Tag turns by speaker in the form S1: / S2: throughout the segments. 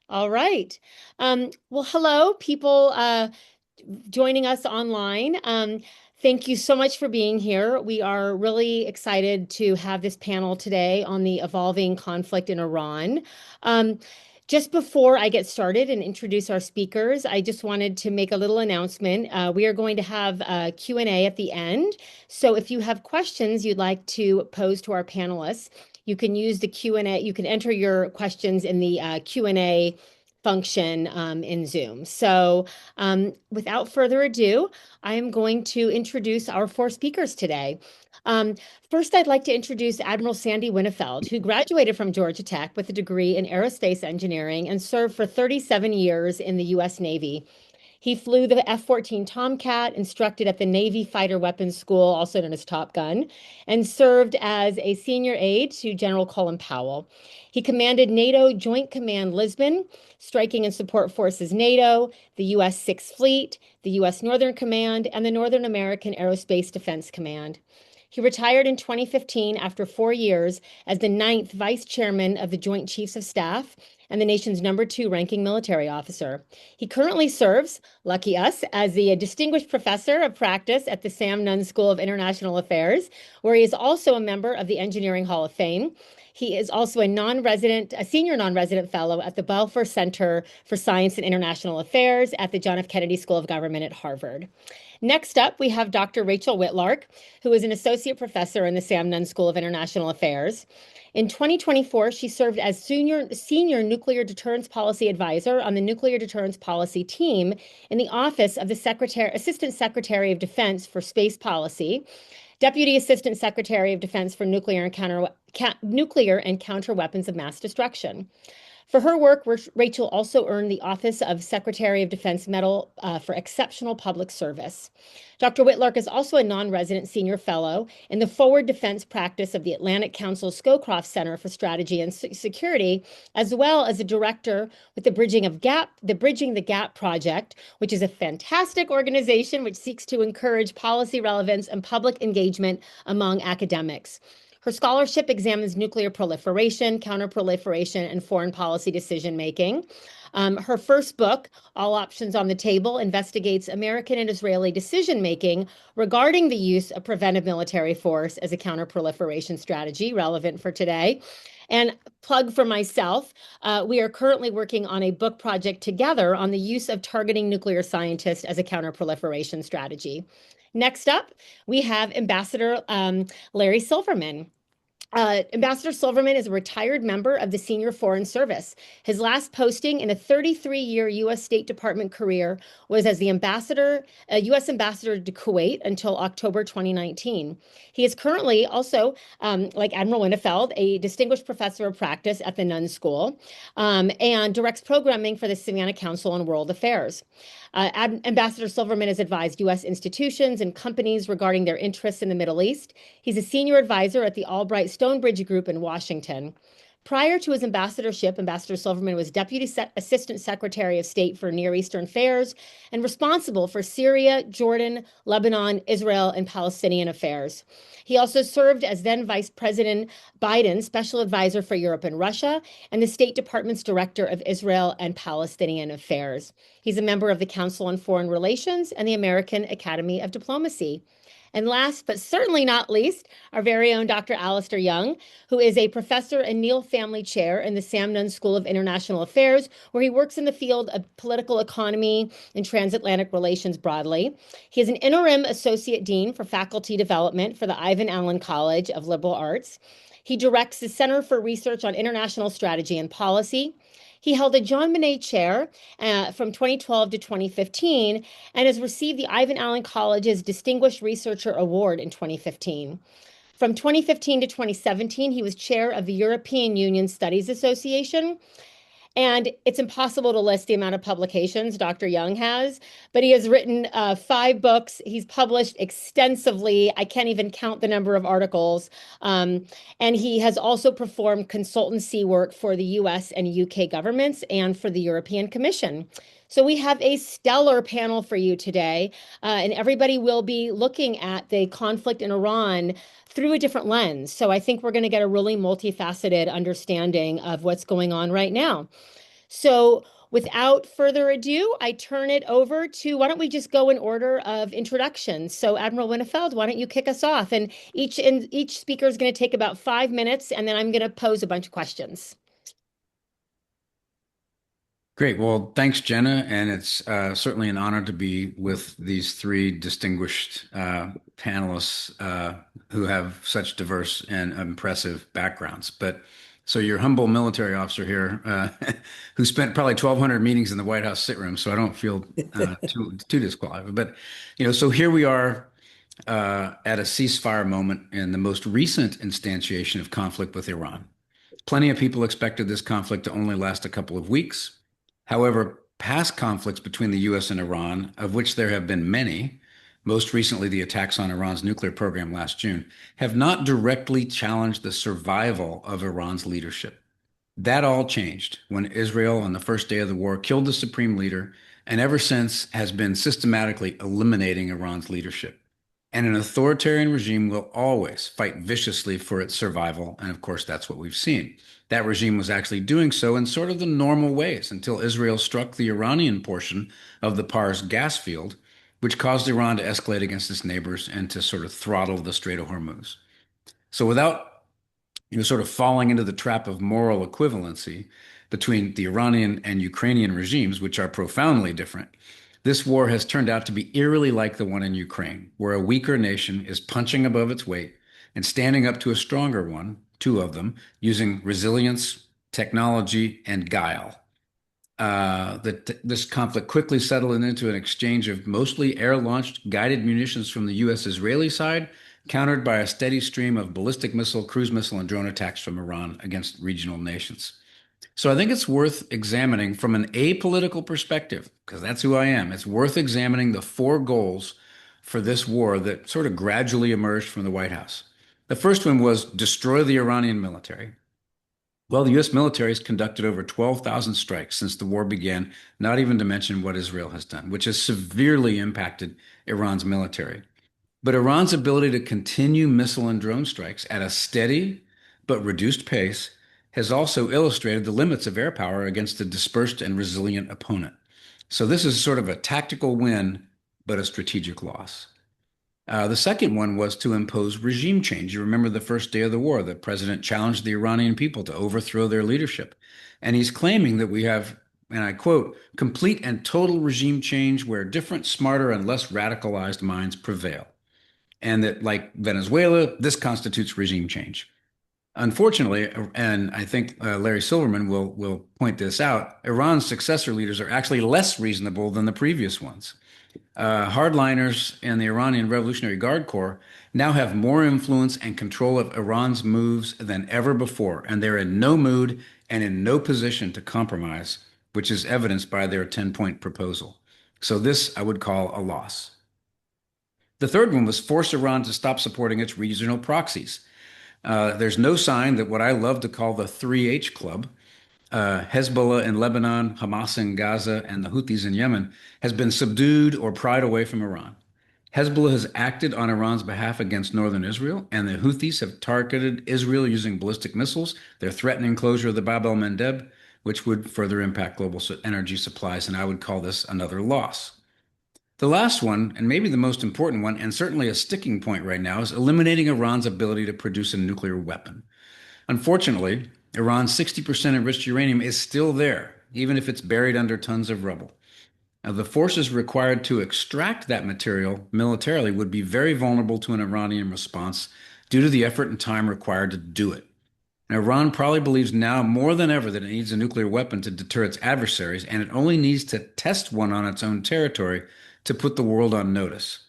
S1: All right. Well, hello, people joining us online. Thank you so much for being here. We are really excited to have this panel today on the evolving conflict in Iran. Um, just before I get started and introduce our speakers, I just wanted to make a little announcement. We are going to have a Q&A at the end. So if you have questions you'd like to pose to our panelists, you can use the Q&A. You can enter your questions in the Q&A function in Zoom. So without further ado, I am going to introduce our four speakers today. Um, First, I'd like to introduce Admiral Sandy Winnefeld, who graduated from Georgia Tech with a degree in aerospace engineering and served for 37 years in the U.S. Navy. He flew the F-14 Tomcat, instructed at the Navy Fighter Weapons School, also known as Top Gun, and served as a senior aide to General Colin Powell. He commanded NATO Joint Command Lisbon, Striking and Support Forces NATO, the U.S. Sixth Fleet, the U.S. Northern Command, and the Northern American Aerospace Defense Command. He retired in 2015 after 4 years as the ninth Vice Chairman of the Joint Chiefs of Staff and the nation's #2 ranking military officer. He currently serves, lucky us, as the Distinguished Professor of Practice at the Nunn School of International Affairs, where he is also a member of the Engineering Hall of Fame. He is also a senior non-resident fellow at the Balfour Center for Science and International Affairs at the John F. Kennedy School of Government at Harvard. Next up, we have Dr. Rachel Whitlark, who is an associate professor in the Sam Nunn School of International Affairs. In 2024, she served as senior nuclear deterrence policy advisor on the nuclear deterrence policy team in the office of the Assistant Secretary of Defense for Space Policy, Deputy Assistant Secretary of Defense for Nuclear and Counter Weapons of Mass Destruction. For her work, Rachel also earned the Office of Secretary of Defense Medal for exceptional public service. Dr. Whitlark is also a non-resident senior fellow in the Forward Defense Practice of the Atlantic Council Scowcroft Center for Strategy and Security, as well as a director with the Bridging the Gap Project, which is a fantastic organization which seeks to encourage policy relevance and public engagement among academics. Her scholarship examines nuclear proliferation, counterproliferation, and foreign policy decision-making. Her first book, All Options on the Table, investigates American and Israeli decision-making regarding the use of preventive military force as a counterproliferation strategy, relevant for today. And plug for myself, we are currently working on a book project together on the use of targeting nuclear scientists as a counterproliferation strategy. Next up, we have Ambassador Larry Silverman. Ambassador Silverman is a retired member of the Senior Foreign Service. His last posting in a 33-year U.S. State Department career was as the U.S. Ambassador to Kuwait until October 2019. He is currently also, like Admiral Winnefeld, a distinguished professor of practice at the Nunn School and directs programming for the Savannah Council on World Affairs. Ambassador Silverman has advised U.S. institutions and companies regarding their interests in the Middle East. He's a senior advisor at the Albright Stonebridge Group in Washington. Prior to his ambassadorship, Ambassador Silverman was Deputy Assistant Secretary of State for Near Eastern Affairs and responsible for Syria, Jordan, Lebanon, Israel, and Palestinian affairs. He also served as then Vice President Biden's Special Advisor for Europe and Russia and the State Department's Director of Israel and Palestinian Affairs. He's a member of the Council on Foreign Relations and the American Academy of Diplomacy. And last but certainly not least, our very own Dr. Alasdair Young, who is a professor and Neal Family Chair in the Sam Nunn School of International Affairs, where he works in the field of political economy and transatlantic relations broadly. He is an interim associate dean for faculty development for the Ivan Allen College of Liberal Arts. He directs the Center for Research on International Strategy and Policy. He held a John Monnet Chair from 2012 to 2015 and has received the Ivan Allen College's Distinguished Researcher Award in 2015. From 2015 to 2017, he was chair of the European Union Studies Association. And it's impossible to list the amount of publications Dr. Young has, but he has written 5 books. He's published extensively. I can't even count the number of articles. And he has also performed consultancy work for the US and UK governments and for the European Commission. So we have a stellar panel for you today, and everybody will be looking at the conflict in Iran through a different lens. So I think we're going to get a really multifaceted understanding of what's going on right now. So without further ado, I turn it over to, why don't we just go in order of introductions? So Admiral Winnefeld, why don't you kick us off? And each speaker is going to take about 5 minutes, and then I'm going to pose a bunch of questions.
S2: Great. Well, thanks, Jenna. And it's certainly an honor to be with these three distinguished panelists who have such diverse and impressive backgrounds. But so your humble military officer here, who spent probably 1,200 meetings in the White House sit room, so I don't feel too disqualified. But so here we are at a ceasefire moment in the most recent instantiation of conflict with Iran. Plenty of people expected this conflict to only last a couple of weeks. However, past conflicts between the US and Iran, of which there have been many, most recently the attacks on Iran's nuclear program last June, have not directly challenged the survival of Iran's leadership. That all changed when Israel, on the first day of the war, killed the supreme leader, and ever since has been systematically eliminating Iran's leadership. And an authoritarian regime will always fight viciously for its survival. And of course, that's what we've seen. That regime was actually doing so in sort of the normal ways until Israel struck the Iranian portion of the Pars gas field, which caused Iran to escalate against its neighbors and to sort of throttle the Strait of Hormuz. So without sort of falling into the trap of moral equivalency between the Iranian and Ukrainian regimes, which are profoundly different, this war has turned out to be eerily like the one in Ukraine, where a weaker nation is punching above its weight and standing up to a stronger one, two of them, using resilience, technology, and guile. This conflict quickly settled into an exchange of mostly air-launched guided munitions from the U.S.-Israeli side, countered by a steady stream of ballistic missile, cruise missile, and drone attacks from Iran against regional nations. So I think it's worth examining from an apolitical perspective, because that's who I am. It's worth examining the four goals for this war that sort of gradually emerged from the White House. The first one was destroy the Iranian military. Well, the U.S. military has conducted over 12,000 strikes since the war began, not even to mention what Israel has done, which has severely impacted Iran's military. But Iran's ability to continue missile and drone strikes at a steady but reduced pace has also illustrated the limits of air power against a dispersed and resilient opponent. So this is sort of a tactical win, but a strategic loss. The second one was to impose regime change. You remember the first day of the war, the president challenged the Iranian people to overthrow their leadership. And he's claiming that we have, and I quote, complete and total regime change where different, smarter, and less radicalized minds prevail. And that, like Venezuela, this constitutes regime change. Unfortunately, and I think Larry Silverman will point this out, Iran's successor leaders are actually less reasonable than the previous ones. Hardliners in the Iranian Revolutionary Guard Corps now have more influence and control of Iran's moves than ever before, and they're in no mood and in no position to compromise, which is evidenced by their 10-point proposal. So this I would call a loss. The third one was force Iran to stop supporting its regional proxies. There's no sign that what I love to call the 3H Club, Hezbollah in Lebanon, Hamas in Gaza, and the Houthis in Yemen, has been subdued or pried away from Iran. Hezbollah has acted on Iran's behalf against northern Israel, and the Houthis have targeted Israel using ballistic missiles. They're threatening closure of the Bab el-Mandeb, which would further impact global energy supplies, and I would call this another loss. The last one, and maybe the most important one, and certainly a sticking point right now, is eliminating Iran's ability to produce a nuclear weapon. Unfortunately, Iran's 60% enriched uranium is still there, even if it's buried under tons of rubble. Now, the forces required to extract that material militarily would be very vulnerable to an Iranian response due to the effort and time required to do it. And Iran probably believes now more than ever that it needs a nuclear weapon to deter its adversaries, and it only needs to test one on its own territory to put the world on notice.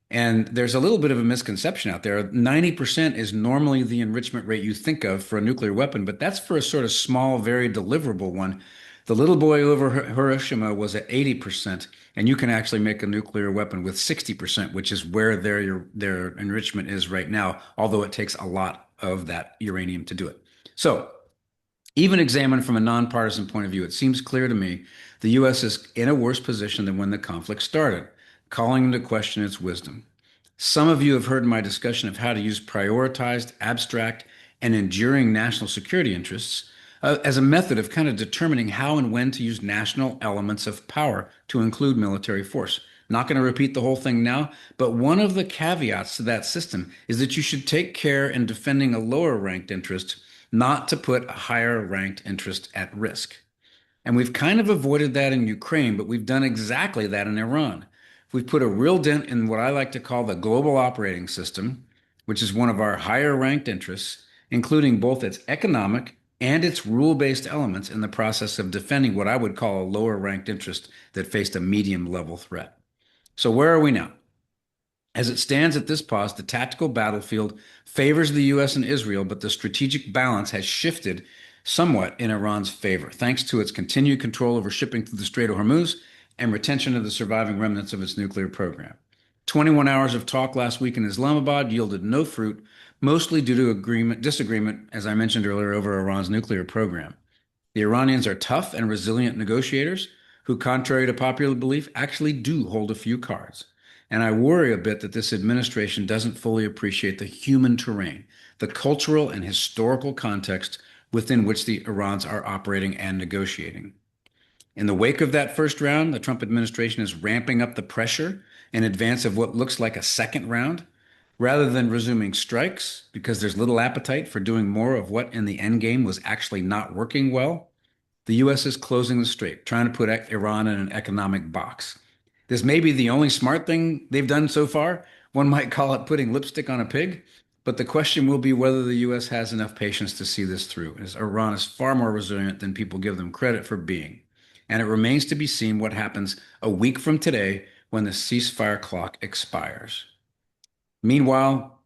S2: And there's a little bit of a misconception out there. 90% is normally the enrichment rate you think of for a nuclear weapon, but that's for a sort of small, very deliverable one. The little boy over Hiroshima was at 80%, and you can actually make a nuclear weapon with 60%, which is where their enrichment is right now, although it takes a lot of that uranium to do it. So, even examined from a nonpartisan point of view, it seems clear to me the U.S. is in a worse position than when the conflict started, calling into question its wisdom. Some of you have heard my discussion of how to use prioritized, abstract, and enduring national security interests as a method of kind of determining how and when to use national elements of power to include military force. Not going to repeat the whole thing now, but one of the caveats to that system is that you should take care in defending a lower ranked interest, not to put a higher ranked interest at risk. And we've kind of avoided that in Ukraine, but we've done exactly that in Iran. We've put a real dent in what I like to call the global operating system, which is one of our higher ranked interests, including both its economic and its rule based elements in the process of defending what I would call a lower ranked interest that faced a medium level threat. So, where are we now? As it stands at this pause, the tactical battlefield favors the US and Israel, but the strategic balance has shifted somewhat in Iran's favor, thanks to its continued control over shipping through the Strait of Hormuz and retention of the surviving remnants of its nuclear program. 21 hours of talk last week in Islamabad yielded no fruit, mostly due to disagreement, as I mentioned earlier, over Iran's nuclear program. The Iranians are tough and resilient negotiators who, contrary to popular belief, actually do hold a few cards. And I worry a bit that this administration doesn't fully appreciate the human terrain, the cultural and historical context within which the Irans are operating and negotiating. In the wake of that first round, the Trump administration is ramping up the pressure in advance of what looks like a second round, rather than resuming strikes because there's little appetite for doing more of what in the end game was actually not working well. The U.S. is closing the strait, trying to put Iran in an economic box. This may be the only smart thing they've done so far. One might call it putting lipstick on a pig, but the question will be whether the U.S. has enough patience to see this through, as Iran is far more resilient than people give them credit for being. And it remains to be seen what happens a week from today when the ceasefire clock expires. Meanwhile,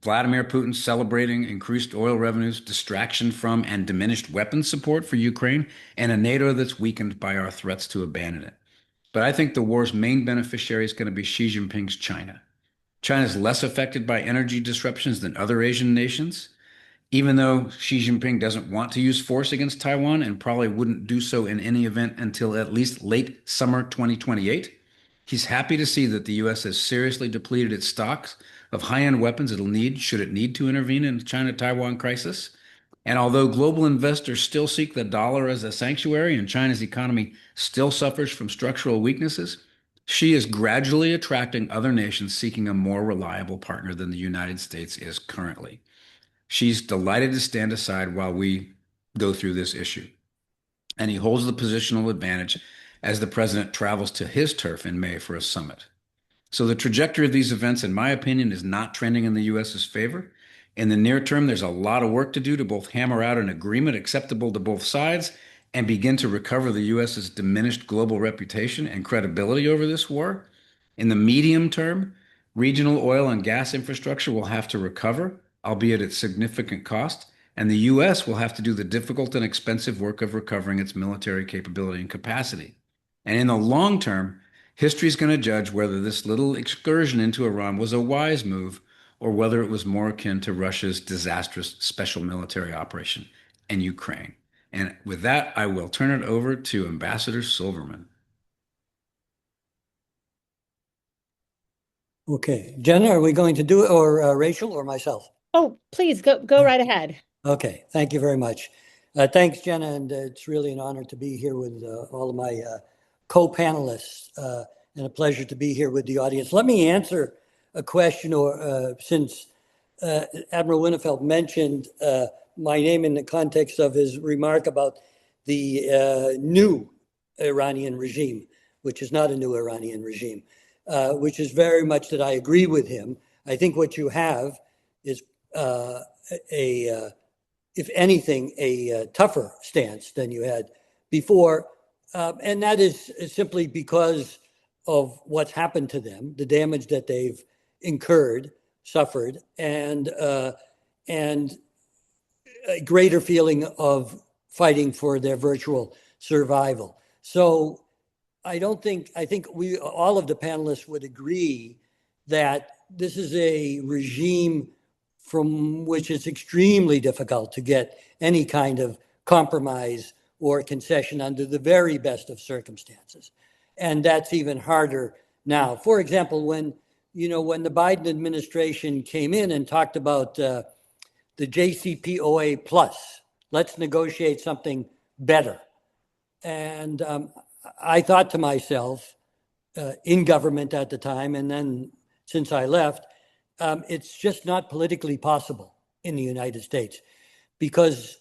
S2: Vladimir Putin celebrating increased oil revenues, distraction from and diminished weapons support for Ukraine, and a NATO that's weakened by our threats to abandon it. But I think the war's main beneficiary is going to be Xi Jinping's China. China is less affected by energy disruptions than other Asian nations, even though Xi Jinping doesn't want to use force against Taiwan and probably wouldn't do so in any event until at least late summer 2028. He's happy to see that the U.S. has seriously depleted its stocks of high-end weapons it'll need should it need to intervene in the China-Taiwan crisis. And although global investors still seek the dollar as a sanctuary and China's economy still suffers from structural weaknesses, Xi is gradually attracting other nations seeking a more reliable partner than the United States is currently. She's delighted to stand aside while we go through this issue. And he holds the positional advantage as the president travels to his turf in May for a summit. So the trajectory of these events, in my opinion, is not trending in the U.S.'s favor. In the near term, there's a lot of work to do to both hammer out an agreement acceptable to both sides and begin to recover the U.S.'s diminished global reputation and credibility over this war. In the medium term, regional oil and gas infrastructure will have to recover, albeit at significant cost, and the U.S. will have to do the difficult and expensive work of recovering its military capability and capacity. And in the long term, history is going to judge whether this little excursion into Iran was a wise move or whether it was more akin to Russia's disastrous special military operation in Ukraine. And with that, I will turn it over to Ambassador Silverman.
S3: Okay. Jenna, are we going to do it, or Rachel, or myself?
S1: Oh, please go right ahead.
S3: Okay. Thank you very much. Thanks, Jenna, and it's really an honor to be here with all of my co-panelists, and a pleasure to be here with the audience. Let me answer a question, or since Admiral Winnefeld mentioned my name in the context of his remark about the new Iranian regime, which is not a new Iranian regime, which is very much that I agree with him. I think what you have is if anything, a tougher stance than you had before. And that is simply because of what's happened to them, the damage that they've incurred, suffered, and a greater feeling of fighting for their virtual survival. So I think we, all of the panelists would agree that this is a regime from which it's extremely difficult to get any kind of compromise or concession under the very best of circumstances. And that's even harder now. For example, when the Biden administration came in and talked about the JCPOA plus Let's negotiate something better. And I thought to myself, in government at the time, and then since I left, it's just not politically possible in the United States because,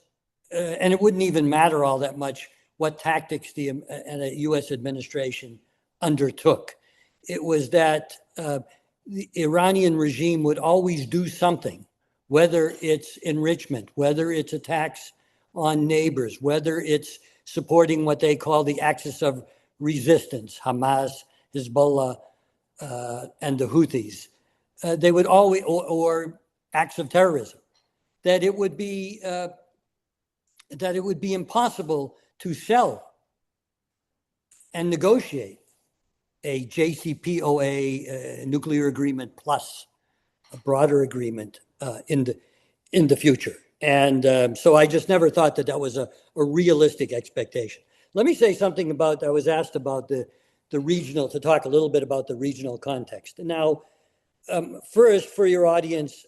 S3: and it wouldn't even matter all that much what tactics the U.S. administration undertook. It was that the Iranian regime would always do something, whether it's enrichment, whether it's attacks on neighbors, whether it's supporting what they call the axis of resistance, Hamas, Hezbollah, and the Houthis. They would always, or acts of terrorism, that it would be impossible to sell and negotiate a JCPOA nuclear agreement plus a broader agreement in the future. And so I just never thought that was a realistic expectation. Let me say something about, I was asked about the regional, to talk a little bit about the regional context. And now, first, for your audience,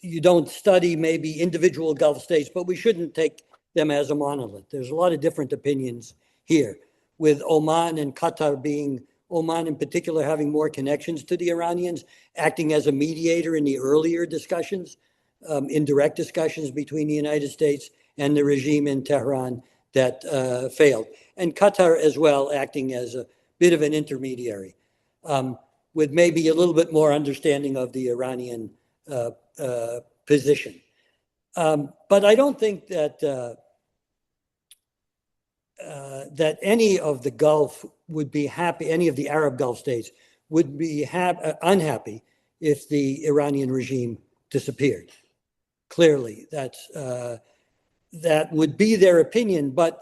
S3: you don't study maybe individual Gulf states, but we shouldn't take them as a monolith. There's a lot of different opinions here, with Oman and Qatar being, Oman in particular, having more connections to the Iranians, acting as a mediator in the earlier discussions, indirect discussions between the United States and the regime in Tehran that failed. And Qatar as well, acting as a bit of an intermediary, with maybe a little bit more understanding of the Iranian position. But I don't think that that any of the Gulf would be happy, any of the Arab Gulf states would be unhappy if the Iranian regime disappeared. Clearly, that would be their opinion. But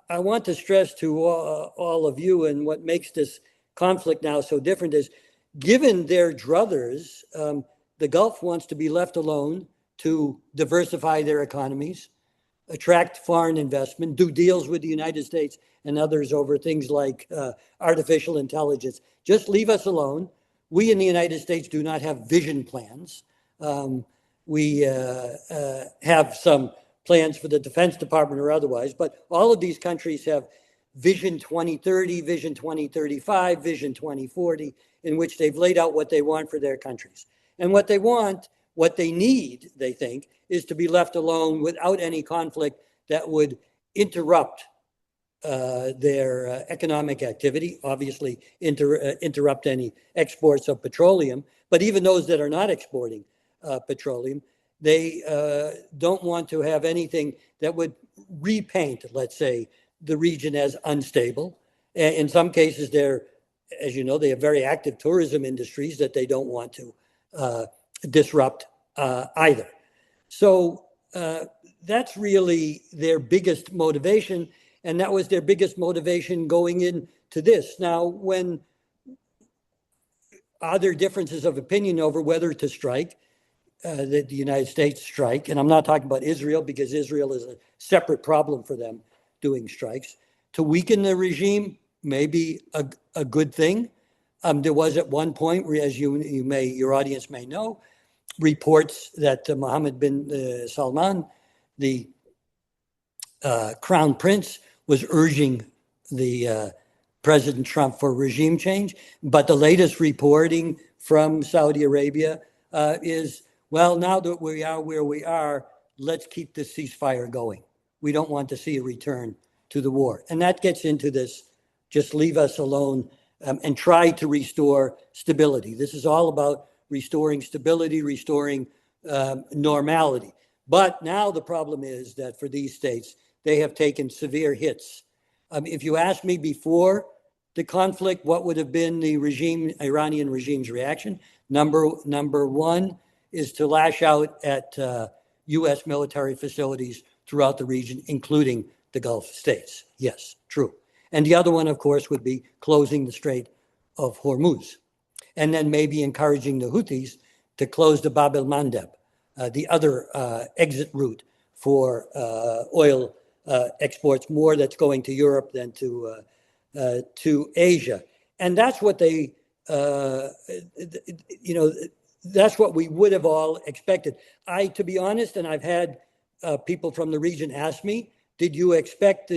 S3: I want to stress to all of you, and what makes this conflict now so different is, given their druthers, the Gulf wants to be left alone to diversify their economies, attract foreign investment, do deals with the United States and others over things like artificial intelligence. Just leave us alone. We in the United States do not have vision plans. We have some plans for the Defense Department or otherwise, but all of these countries have Vision 2030, Vision 2035, Vision 2040, in which they've laid out what they want for their countries. And what they want, what they need, they think, is to be left alone without any conflict that would interrupt their economic activity, obviously interrupt any exports of petroleum, but even those that are not exporting petroleum, they don't want to have anything that would repaint, let's say, the region as unstable. In some cases, as you know, they have very active tourism industries that they don't want to disrupt either. So that's really their biggest motivation, and that was their biggest motivation going into this. Now, when are there differences of opinion over whether to strike, the United States strike, and I'm not talking about Israel because Israel is a separate problem for them doing strikes, to weaken the regime may be a good thing. There was at one point, as your audience may know, reports that Mohammed bin Salman, the crown prince, was urging the President Trump for regime change. But the latest reporting from Saudi Arabia is, well, now that we are where we are, let's keep this ceasefire going. We don't want to see a return to the war. And that gets into this, just leave us alone and try to restore stability. This is all about restoring stability, restoring normality. But now the problem is that for these states, they have taken severe hits. If you asked me before the conflict, what would have been the Iranian regime's reaction? Number one is to lash out at U.S. military facilities throughout the region, including the Gulf states. Yes, true. And the other one, of course, would be closing the Strait of Hormuz, and then maybe encouraging the Houthis to close the Bab el-Mandeb, the other exit route for oil exports, more that's going to Europe than to Asia. And that's what they, that's what we would have all expected. To be honest, and I've had people from the region asked me, did you expect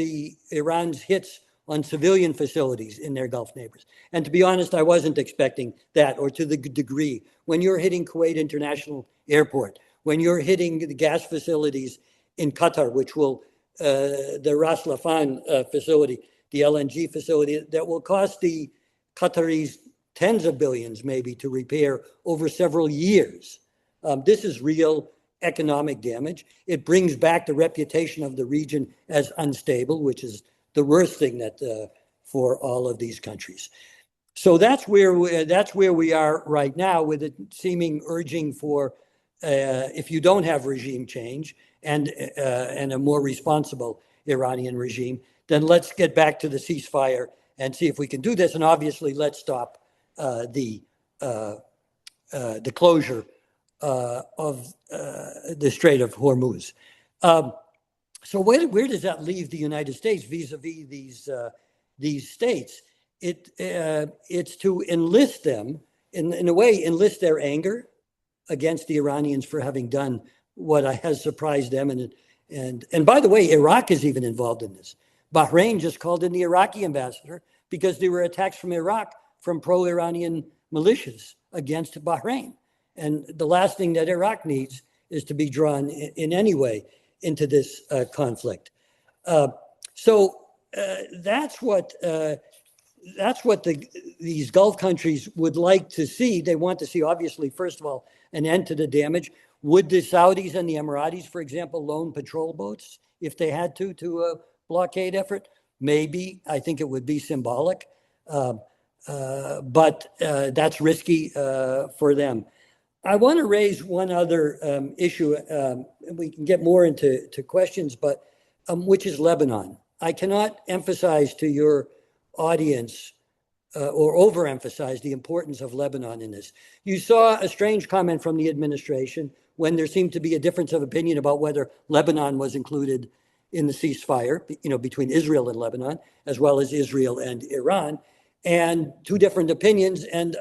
S3: Iran's hits on civilian facilities in their Gulf neighbors? And to be honest, I wasn't expecting that, or to the degree. When you're hitting Kuwait International Airport, when you're hitting the gas facilities in Qatar, which will, the Ras Laffan facility, the LNG facility, that will cost the Qataris tens of billions maybe to repair over several years. This is real economic damage. It brings back the reputation of the region as unstable, which is the worst thing that for all of these countries. So that's where we are right now, with a seeming urging for if you don't have regime change and a more responsible Iranian regime, then let's get back to the ceasefire and see if we can do this. And obviously, let's stop the closure of the Strait of Hormuz. So where does that leave the United States vis-a-vis these states? It's to enlist them, in a way, enlist their anger against the Iranians for having done what has surprised them. And by the way, Iraq is even involved in this. Bahrain just called in the Iraqi ambassador because there were attacks from Iraq from pro-Iranian militias against Bahrain. And the last thing that Iraq needs is to be drawn in any way into this conflict. So that's what these Gulf countries would like to see. They want to see, obviously, first of all, an end to the damage. Would the Saudis and the Emiratis, for example, loan patrol boats if they had to a blockade effort? Maybe. I think it would be symbolic, but that's risky for them. I want to raise one other issue, and we can get more into questions, but which is Lebanon. I cannot emphasize to your audience or overemphasize the importance of Lebanon in this. You saw a strange comment from the administration when there seemed to be a difference of opinion about whether Lebanon was included in the ceasefire, between Israel and Lebanon, as well as Israel and Iran, and two different opinions. And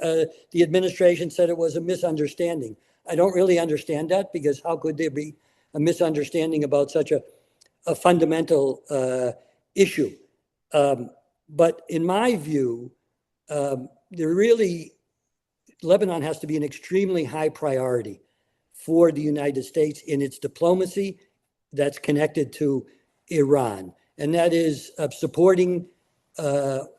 S3: the administration said it was a misunderstanding. I don't really understand that, because how could there be a misunderstanding about such a fundamental issue? But in my view, Lebanon has to be an extremely high priority for the United States in its diplomacy that's connected to Iran. And that is supporting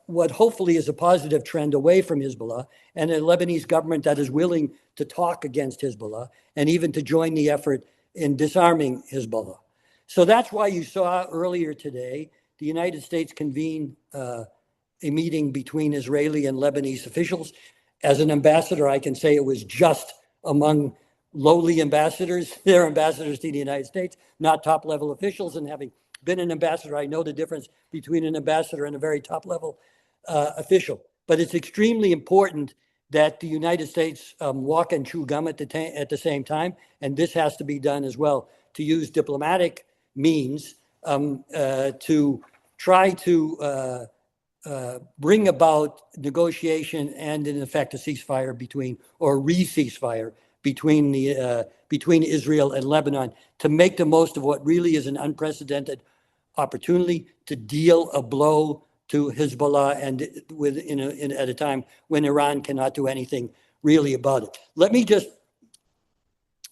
S3: what hopefully is a positive trend away from Hezbollah, and a Lebanese government that is willing to talk against Hezbollah and even to join the effort in disarming Hezbollah. So that's why you saw earlier today the United States convene a meeting between Israeli and Lebanese officials. As an ambassador, I can say it was just among lowly ambassadors. They're ambassadors to the United States, not top-level officials. And having been an ambassador, I know the difference between an ambassador and a very top-level official. But it's extremely important that the United States walk and chew gum at the same time, and this has to be done as well, to use diplomatic means to try to bring about negotiation and, in effect, a ceasefire re-ceasefire between Israel and Lebanon, to make the most of what really is an unprecedented opportunity to deal a blow to Hezbollah, and at a time when Iran cannot do anything really about it. Let me just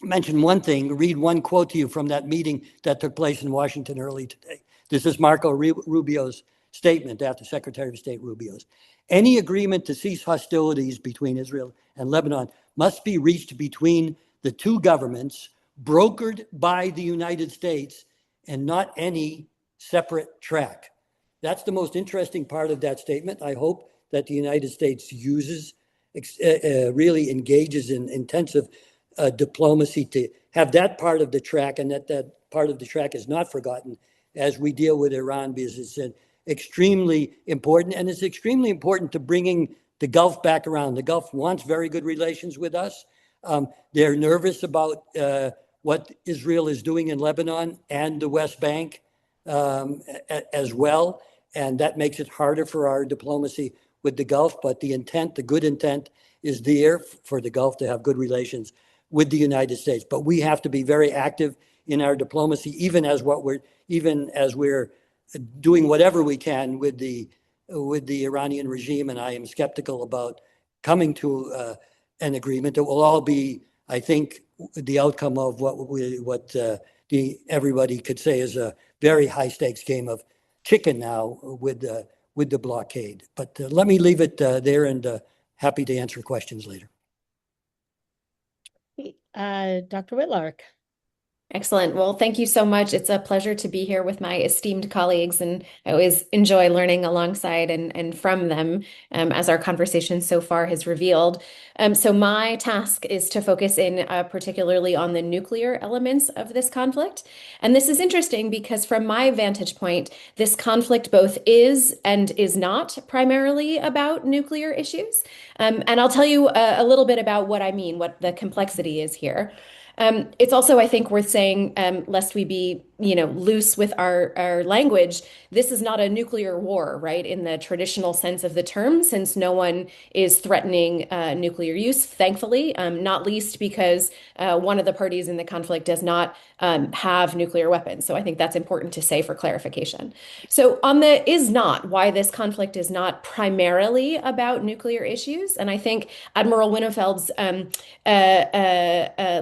S3: mention one thing, read one quote to you from that meeting that took place in Washington early today. This is Marco Rubio's statement after Secretary of State Rubio's. Any agreement to cease hostilities between Israel and Lebanon must be reached between the two governments, brokered by the United States, and not any separate track. That's the most interesting part of that statement. I hope that the United States really engages in intensive diplomacy to have that part of the track, and that part of the track is not forgotten as we deal with Iran, because it's extremely important, and it's extremely important to bringing the Gulf back around. The Gulf wants very good relations with us. They're nervous about what Israel is doing in Lebanon and the West Bank as well, and that makes it harder for our diplomacy with the Gulf. But the good intent is there for the Gulf to have good relations with the United States. But we have to be very active in our diplomacy, even as we're doing whatever we can with the Iranian regime. And I am skeptical about coming to an agreement. It will all be, I think, the outcome of what everybody could say is a very high stakes game of chicken now with the blockade. But let me leave it there, and happy to answer questions later.
S1: Dr. Whitlark.
S4: Excellent. Well, thank you so much. It's a pleasure to be here with my esteemed colleagues, and I always enjoy learning alongside and from them, as our conversation so far has revealed. So my task is to focus in particularly on the nuclear elements of this conflict. And this is interesting because from my vantage point, this conflict both is and is not primarily about nuclear issues. And I'll tell you a little bit about what I mean, what the complexity is here. It's also, I think, worth saying, lest we be, loose with our language, this is not a nuclear war, right, in the traditional sense of the term, since no one is threatening nuclear use, thankfully, not least because one of the parties in the conflict does not have nuclear weapons. So I think that's important to say for clarification. So on the is not, why this conflict is not primarily about nuclear issues, and I think Admiral Winnefeld's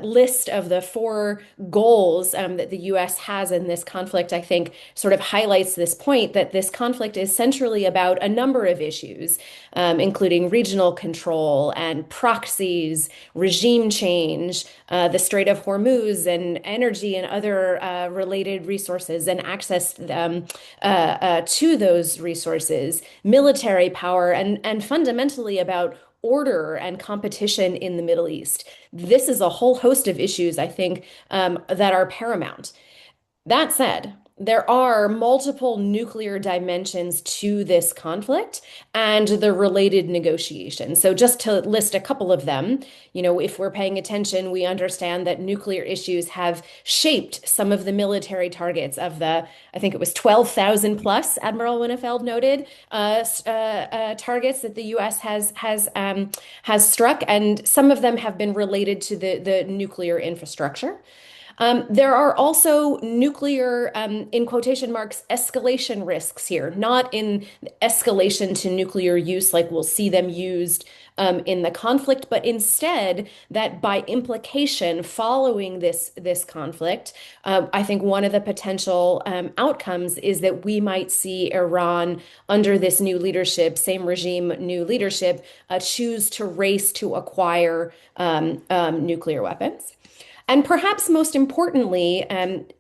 S4: list of the 4 goals that the U.S. has in this conflict, I think, sort of highlights this point that this conflict is centrally about a number of issues, including regional control and proxies, regime change, the Strait of Hormuz, and energy and other related resources and access to those resources, military power, and fundamentally about order and competition in the Middle East. This is a whole host of issues, I think, that are paramount. That said, there are multiple nuclear dimensions to this conflict and the related negotiations. So just to list a couple of them, if we're paying attention, we understand that nuclear issues have shaped some of the military targets of the, I think it was 12,000 plus, Admiral Winnefeld noted, targets that the U.S. has struck, and some of them have been related to the nuclear infrastructure. There are also nuclear, in quotation marks, escalation risks here, not in escalation to nuclear use like we'll see them used in the conflict, but instead that by implication following this conflict, I think one of the potential outcomes is that we might see Iran under this new leadership, same regime, new leadership, choose to race to acquire nuclear weapons. And perhaps most importantly,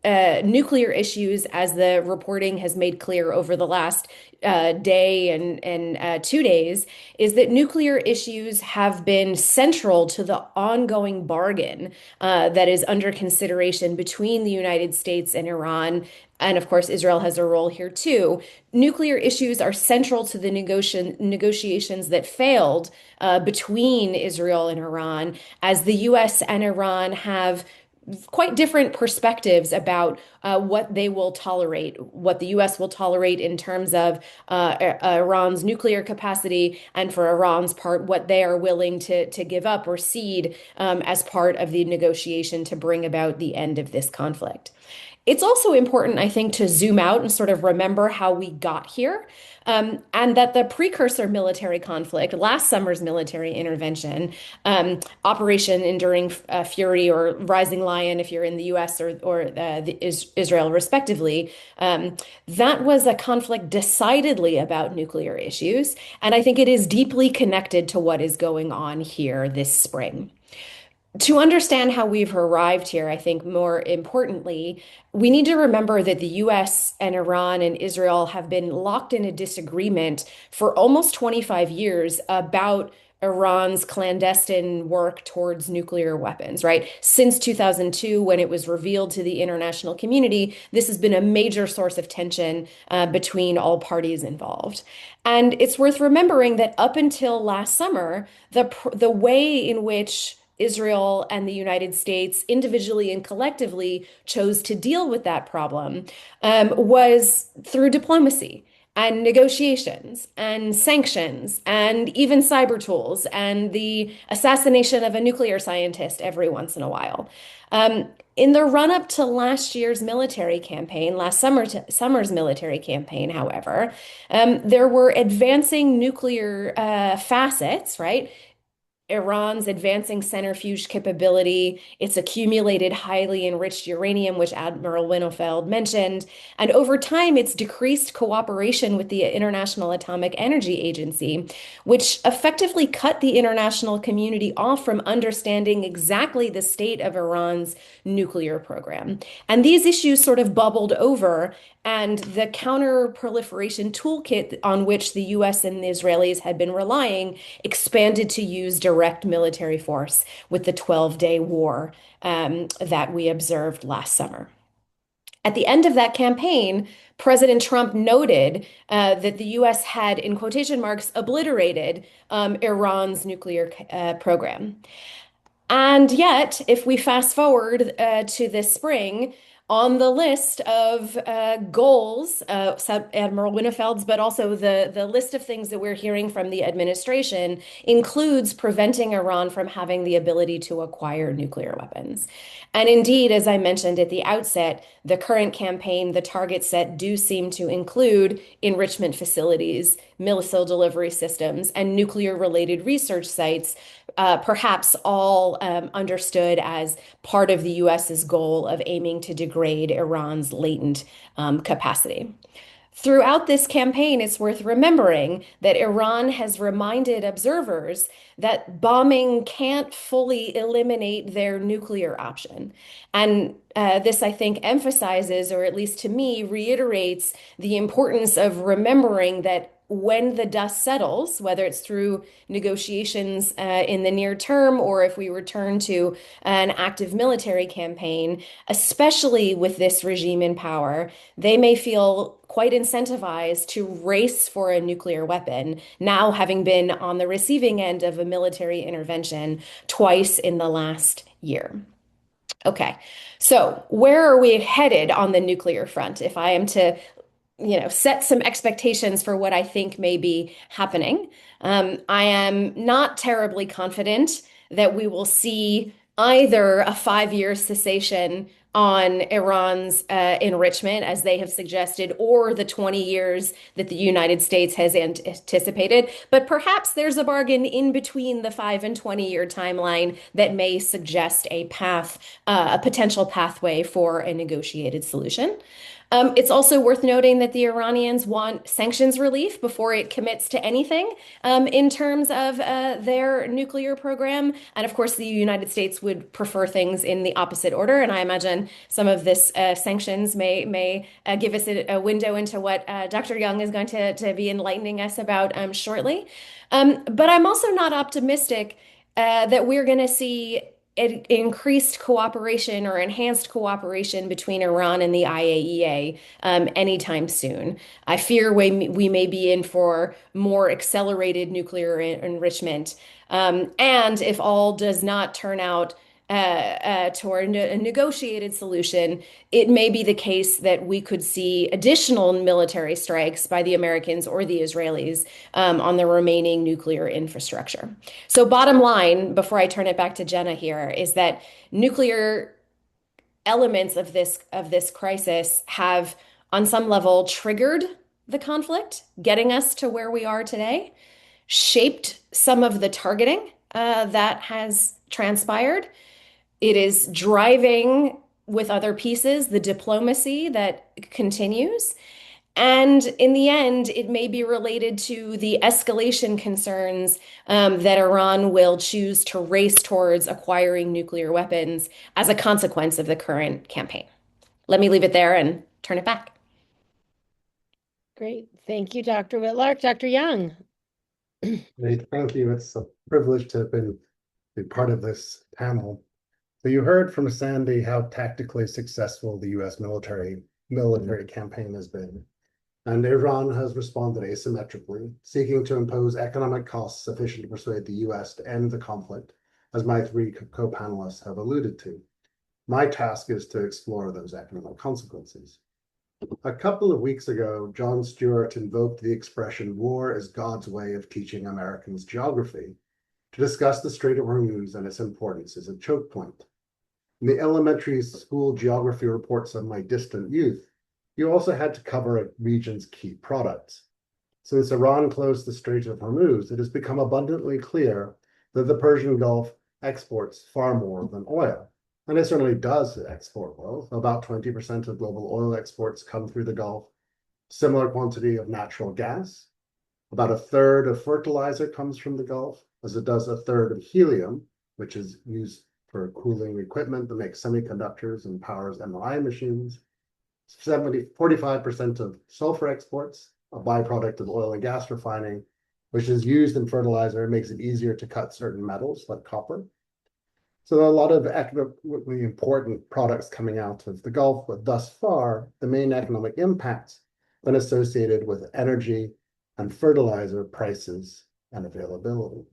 S4: nuclear issues, as the reporting has made clear over the last day and 2 days, is that nuclear issues have been central to the ongoing bargain that is under consideration between the United States and Iran. And of course, Israel has a role here too. Nuclear issues are central to the negotiations that failed between Israel and Iran, as the US and Iran have quite different perspectives about what they will tolerate, what the U.S. will tolerate in terms of Iran's nuclear capacity, and for Iran's part, what they are willing to give up or cede as part of the negotiation to bring about the end of this conflict. It's also important, I think, to zoom out and sort of remember how we got here, and that the precursor military conflict, last summer's military intervention, Operation Enduring Fury or Rising Lion, if you're in the U.S. or Israel, respectively, that was a conflict decidedly about nuclear issues, and I think it is deeply connected to what is going on here this spring. To understand how we've arrived here, I think more importantly, we need to remember that the US and Iran and Israel have been locked in a disagreement for almost 25 years about Iran's clandestine work towards nuclear weapons, right? Since 2002, when it was revealed to the international community, this has been a major source of tension between all parties involved. And it's worth remembering that up until last summer, the way in which Israel and the United States individually and collectively chose to deal with that problem was through diplomacy and negotiations and sanctions and even cyber tools and the assassination of a nuclear scientist every once in a while. In the run-up to last year's military campaign, summer's military campaign, however, there were advancing nuclear facets, right? Iran's advancing centrifuge capability, its accumulated highly enriched uranium, which Admiral Winnefeld mentioned, and over time, its decreased cooperation with the International Atomic Energy Agency, which effectively cut the international community off from understanding exactly the state of Iran's nuclear program. And these issues sort of bubbled over, and the counter-proliferation toolkit on which the US and the Israelis had been relying expanded to use direct military force with the 12-day war that we observed last summer. At the end of that campaign, President Trump noted that the US had, in quotation marks, obliterated Iran's nuclear program. And yet, if we fast forward to this spring, on the list of goals, Admiral Winnefeld's, but also the list of things that we're hearing from the administration includes preventing Iran from having the ability to acquire nuclear weapons. And indeed, as I mentioned at the outset, the current campaign, the target set do seem to include enrichment facilities, missile delivery systems, and nuclear-related research sites, perhaps all understood as part of the US's goal of aiming to degrade Iran's latent capacity. Throughout this campaign, it's worth remembering that Iran has reminded observers that bombing can't fully eliminate their nuclear option. And this, I think, emphasizes, or at least to me, reiterates the importance of remembering that when the dust settles, whether it's through negotiations in the near term or if we return to an active military campaign, especially with this regime in power, they may feel quite incentivized to race for a nuclear weapon, now having been on the receiving end of a military intervention twice in the last year. Okay, so where are we headed on the nuclear front? If I am to set some expectations for what I think may be happening. I am not terribly confident that we will see either a 5-year cessation on Iran's enrichment, as they have suggested, or the 20 years that the United States has anticipated. But perhaps there's a bargain in between the 5 and 20-year timeline that may suggest a path, a potential pathway for a negotiated solution. It's also worth noting that the Iranians want sanctions relief before it commits to anything in terms of their nuclear program. And of course, the United States would prefer things in the opposite order. And I imagine some of this sanctions may give us a window into what Dr. Young is going to be enlightening us about shortly. But I'm also not optimistic that we're going to see increased cooperation or enhanced cooperation between Iran and the IAEA anytime soon. I fear we may be in for more accelerated nuclear enrichment. And if all does not turn out toward a negotiated solution, it may be the case that we could see additional military strikes by the Americans or the Israelis on the remaining nuclear infrastructure. So bottom line, before I turn it back to Jenna here, is that nuclear elements of this crisis have, on some level, triggered the conflict, getting us to where we are today, shaped some of the targeting that has transpired. It is driving with other pieces the diplomacy that continues. And in the end, it may be related to the escalation concerns that Iran will choose to race towards acquiring nuclear weapons as a consequence of the current campaign. Let me leave it there and turn it back.
S1: Great. Thank you, Dr. Whitlark. Dr. Young.
S5: Great, thank you. It's a privilege to be part of this panel. So you heard from Sandy how tactically successful the US military campaign has been. And Iran has responded asymmetrically, seeking to impose economic costs sufficient to persuade the US to end the conflict, as my 3 co-panelists have alluded to. My task is to explore those economic consequences. A couple of weeks ago, Jon Stewart invoked the expression "war is God's way of teaching Americans geography" to discuss the Strait of Hormuz and its importance as a choke point. In the elementary school geography reports of my distant youth, you also had to cover a region's key products. Since Iran closed the Strait of Hormuz, it has become abundantly clear that the Persian Gulf exports far more than oil. And it certainly does export oil. About 20% of global oil exports come through the Gulf. Similar quantity of natural gas. About a third of fertilizer comes from the Gulf, as it does a third of helium, which is used for cooling equipment that makes semiconductors and powers MRI machines. 45% of sulfur exports, a byproduct of oil and gas refining, which is used in fertilizer, makes it easier to cut certain metals like copper. So there are a lot of economically important products coming out of the Gulf, but thus far, the main economic impacts been associated with energy and fertilizer prices and availability.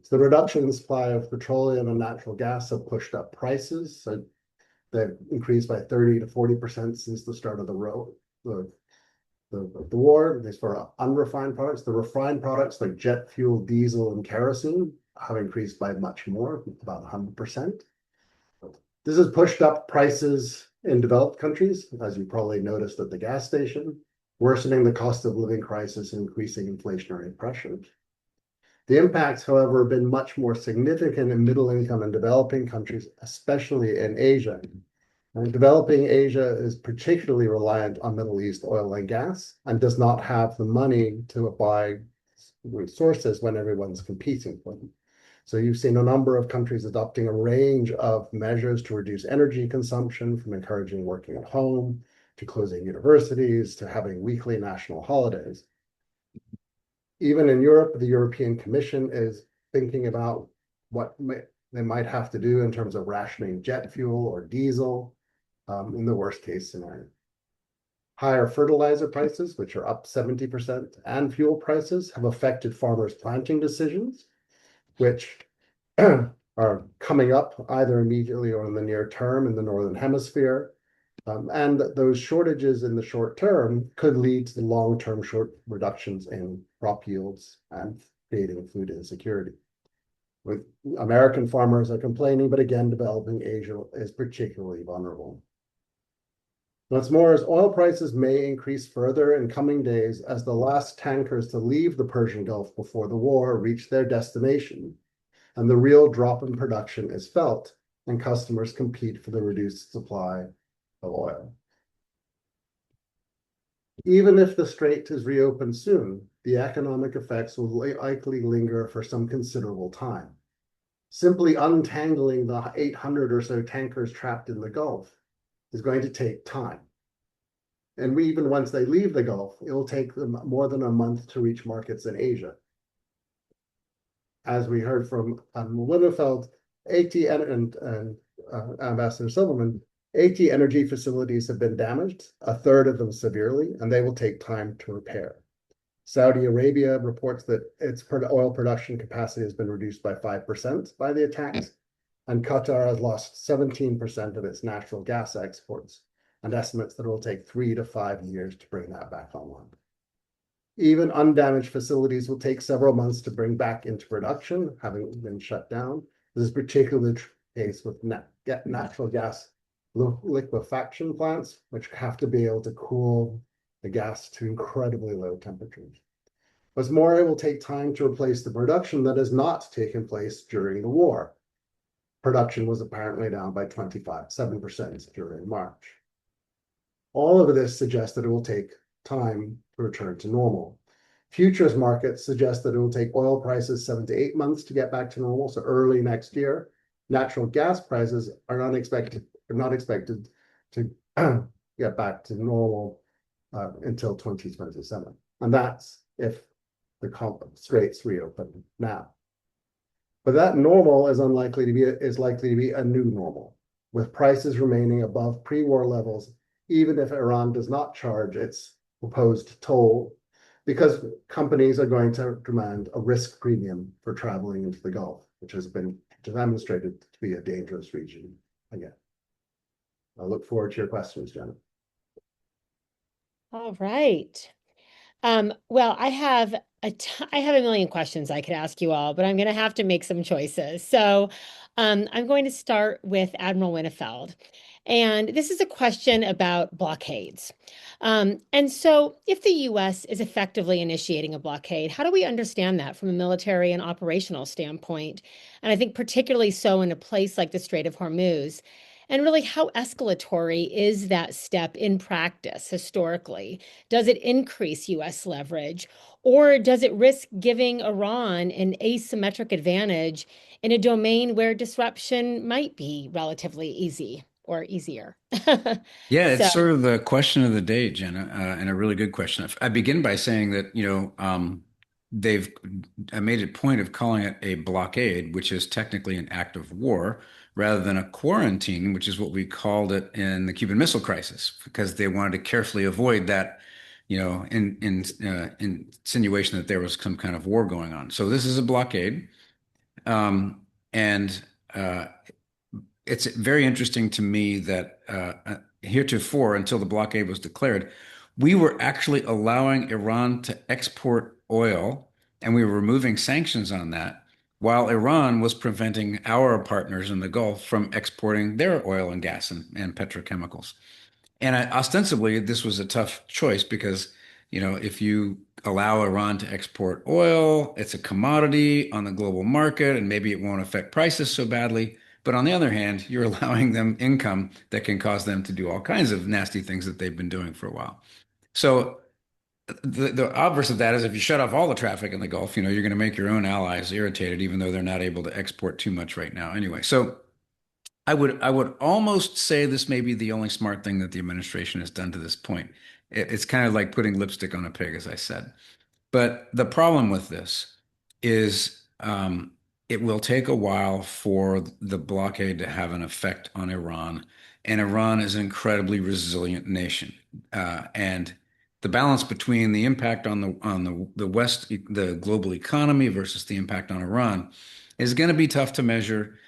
S5: So the reduction in the supply of petroleum and natural gas have pushed up prices. So they've increased by 30 to 40% since the start of the war. These for unrefined products. The refined products like jet fuel, diesel, and kerosene have increased by much more, about 100%. This has pushed up prices in developed countries, as you probably noticed at the gas station, worsening the cost of living crisis and increasing inflationary pressures. The impacts, however, have been much more significant in middle income and developing countries, especially in Asia. And developing Asia is particularly reliant on Middle East oil and gas and does not have the money to buy resources when everyone's competing for them. So you've seen a number of countries adopting a range of measures to reduce energy consumption, from encouraging working at home, to closing universities, to having weekly national holidays. Even in Europe, the European Commission is thinking about what they might have to do in terms of rationing jet fuel or diesel in the worst case scenario. Higher fertilizer prices, which are up 70%, and fuel prices have affected farmers' planting decisions, which are coming up either immediately or in the near term in the Northern Hemisphere. And those shortages in the short term could lead to long-term short reductions in crop yields and creating food insecurity. With American farmers are complaining, but again, developing Asia is particularly vulnerable. What's more is oil prices may increase further in coming days as the last tankers to leave the Persian Gulf before the war reach their destination, and the real drop in production is felt, and customers compete for the reduced supply of oil. Even if the strait is reopened soon, the economic effects will likely linger for some considerable time. Simply untangling the 800 or so tankers trapped in the Gulf is going to take time. And even once they leave the Gulf, it will take them more than a month to reach markets in Asia. As we heard from Winnefeld, and Ambassador Silverman, 80 energy facilities have been damaged, a third of them severely, and they will take time to repair. Saudi Arabia reports that its oil production capacity has been reduced by 5% by the attacks, and Qatar has lost 17% of its natural gas exports, and estimates that it will take 3 to 5 years to bring that back online. Even undamaged facilities will take several months to bring back into production, having been shut down. This is particularly the case with natural gas liquefaction plants, which have to be able to cool the gas to incredibly low temperatures. What's more, it will take time to replace the production that has not taken place during the war. Production was apparently down by 7% during March. All of this suggests that it will take time to return to normal. Futures markets suggest that it will take oil prices 7 to 8 months to get back to normal, so early next year. Natural gas prices are not expected to get back to normal until 2027. And that's if the straits reopen now. But that normal is likely to be a new normal, with prices remaining above pre-war levels, even if Iran does not charge its proposed toll, because companies are going to demand a risk premium for traveling into the Gulf, which has been demonstrated to be a dangerous region again. I look forward to your questions, Jenna.
S1: All right. Well, I have a million questions I could ask you all, but I'm going to have to make some choices. So, I'm going to start with Admiral Winnefeld. And this is a question about blockades. And so, if the US is effectively initiating a blockade, how do we understand that from a military and operational standpoint? And I think particularly so in a place like the Strait of Hormuz. And really, how escalatory is that step in practice historically? Does it increase US leverage? Or does it risk giving Iran an asymmetric advantage in a domain where disruption might be relatively easy or easier?
S2: Yeah,
S1: So,
S2: it's sort of the question of the day, Jenna, and a really good question. I begin by saying that, they've made a point of calling it a blockade, which is technically an act of war, rather than a quarantine, which is what we called it in the Cuban Missile Crisis, because they wanted to carefully avoid that, insinuation that there was some kind of war going on. So this is a blockade, and uh, it's very interesting to me that heretofore, until the blockade was declared, we were actually allowing Iran to export oil, and we were removing sanctions on that, while Iran was preventing our partners in the Gulf from exporting their oil and gas and petrochemicals. And ostensibly, this was a tough choice because, if you allow Iran to export oil, it's a commodity on the global market, and maybe it won't affect prices so badly. But on the other hand, you're allowing them income that can cause them to do all kinds of nasty things that they've been doing for a while. So the obverse of that is if you shut off all the traffic in the Gulf, you're going to make your own allies irritated, even though they're not able to export too much right now. Anyway, so I would almost say this may be the only smart thing that the administration has done to this point. It's kind of like putting lipstick on a pig, as I said. But the problem with this is it will take a while for the blockade to have an effect on Iran. And Iran is an incredibly resilient nation. And the balance between the impact on the West, the global economy versus the impact on Iran is going to be tough to measure.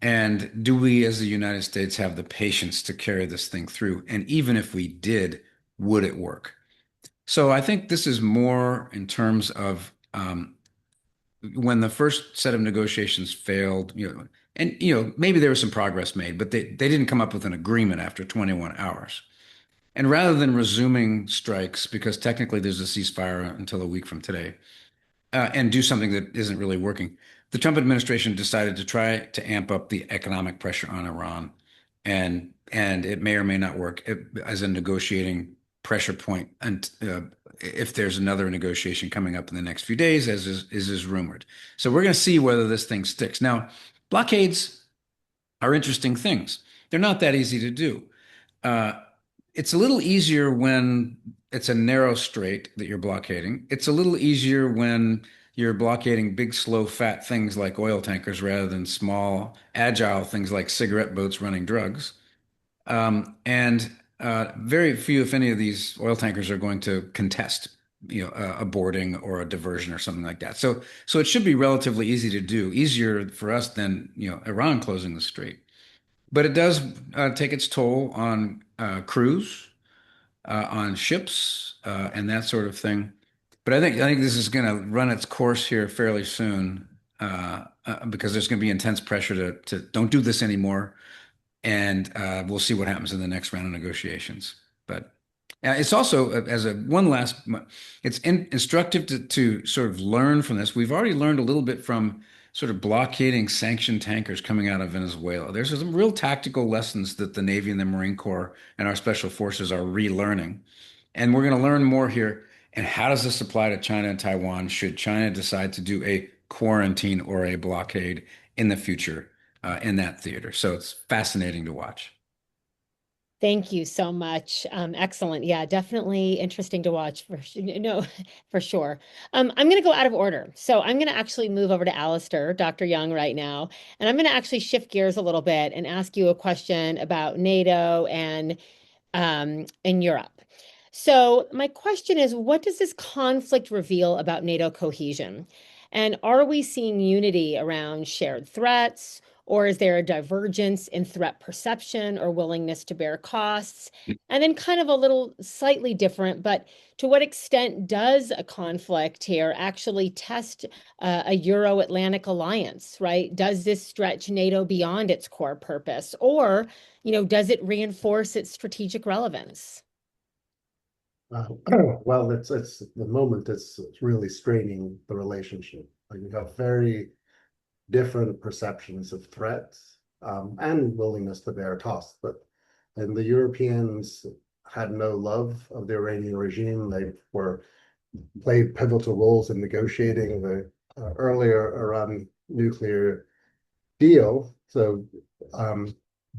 S2: And do we, as the United States, have the patience to carry this thing through? And even if we did, would it work? So I think this is more in terms of when the first set of negotiations failed, and maybe there was some progress made, but they didn't come up with an agreement after 21 hours. And rather than resuming strikes, because technically there's a ceasefire until a week from today, and do something that isn't really working. The Trump administration decided to try to amp up the economic pressure on Iran, and it may or may not work as a negotiating pressure point. And if there's another negotiation coming up in the next few days, as is rumored, so we're going to see whether this thing sticks. Now, blockades are interesting things. They're not that easy to do. Uh, it's a little easier when it's a narrow strait that you're blockading. It's a little easier when you're blockading big, slow, fat things like oil tankers rather than small, agile things like cigarette boats running drugs. And very few, if any, of these oil tankers are going to contest, a boarding or a diversion or something like that. So it should be relatively easy to do, easier for us than, Iran closing the strait. But it does take its toll on crews, on ships, and that sort of thing. But I think this is going to run its course here fairly soon, because there's going to be intense pressure to don't do this anymore, and we'll see what happens in the next round of negotiations. But it's also, as a one last, it's instructive to sort of learn from this. We've already learned a little bit from sort of blockading sanctioned tankers coming out of Venezuela. There's some real tactical lessons that the Navy and the Marine Corps and our special forces are relearning. And we're going to learn more here. And how does this apply to China and Taiwan should China decide to do a quarantine or a blockade in the future, in that theater? So it's fascinating to watch.
S1: thank you so much. Excellent. Yeah, definitely interesting to watch no, for sure. I'm going to go out of order. So I'm going to actually move over to Alasdair, Dr. Young, right now. And I'm going to actually shift gears a little bit and ask you a question about NATO and in Europe. So, my question is, what does this conflict reveal about NATO cohesion? And are we seeing unity around shared threats Or is there a divergence in threat perception or willingness to bear costs? And then kind of a little slightly different, but to what extent does a conflict here actually test a Euro-Atlantic alliance, right? Does this stretch NATO beyond its core purpose? Or, does it reinforce its strategic relevance?
S5: Uh, well, it's the moment it's really straining the relationship. Like you have very different perceptions of threats and willingness to bear costs. And the Europeans had no love of the Iranian regime. They were played pivotal roles in negotiating the earlier Iran nuclear deal.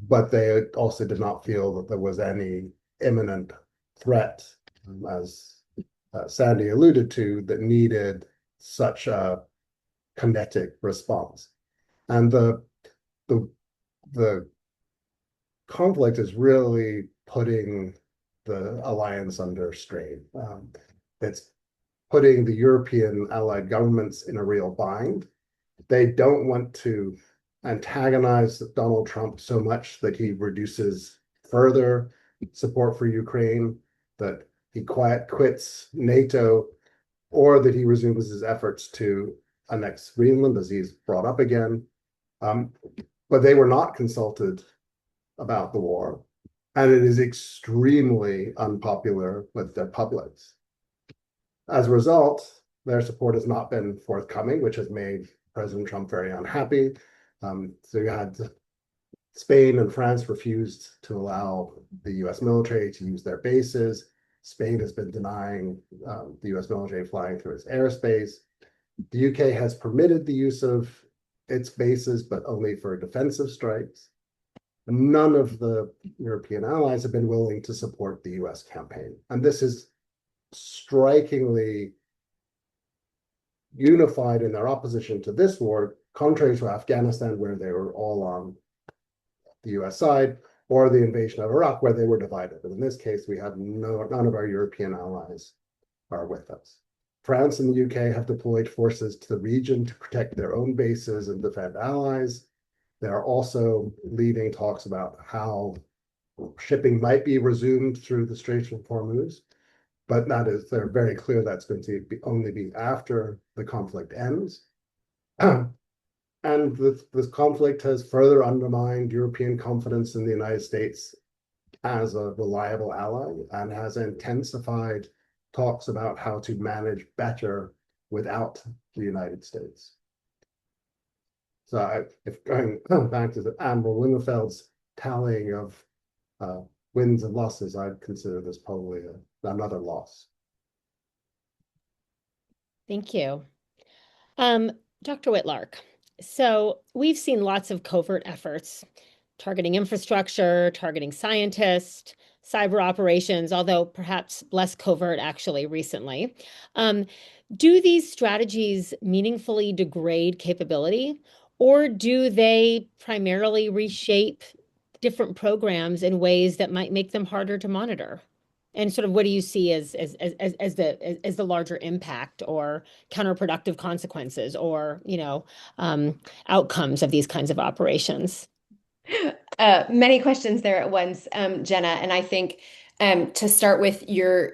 S5: But they also did not feel that there was any imminent threat, as Sandy alluded to, that needed such a kinetic response. And the the conflict is really putting the alliance under strain. It's putting the European allied governments in a real bind. They don't want to antagonize Donald Trump so much that he reduces further support for Ukraine, that he quits NATO, or that he resumes his efforts to annex Greenland, as he's brought up again. But they were not consulted about the war, and it is extremely unpopular with their publics. As a result, their support has not been forthcoming, which has made President Trump very unhappy. So you had Spain and France refused to allow the US military to use their bases. Spain has been denying the US military flying through its airspace. The UK has permitted the use of its bases, but only for defensive strikes. None of the European allies have been willing to support the US campaign. And this is strikingly unified in their opposition to this war, contrary to Afghanistan, where they were all on the US side, or the invasion of Iraq, where they were divided. And in this case, we have none of our European allies are with us. France and the UK have deployed forces to the region to protect their own bases and defend allies. There are also leading talks about how shipping might be resumed through the Straits of Hormuz, but they're very clear that's going to only be after the conflict ends. And this conflict has further undermined European confidence in the United States as a reliable ally, and has intensified talks about how to manage better without the United States. So if going back to the Admiral Winnefeld's tallying of wins and losses, I'd consider this probably another loss.
S1: Thank you. Dr. Whitlark, so we've seen lots of covert efforts targeting infrastructure, targeting scientists, cyber operations, although perhaps less covert actually recently. Do these strategies meaningfully degrade capability, or do they primarily reshape different programs in ways that might make them harder to monitor? And sort of what do you see as the larger impact or counterproductive consequences or, outcomes of these kinds of operations?
S4: Many questions there at once, Jenna. And I think to start with, your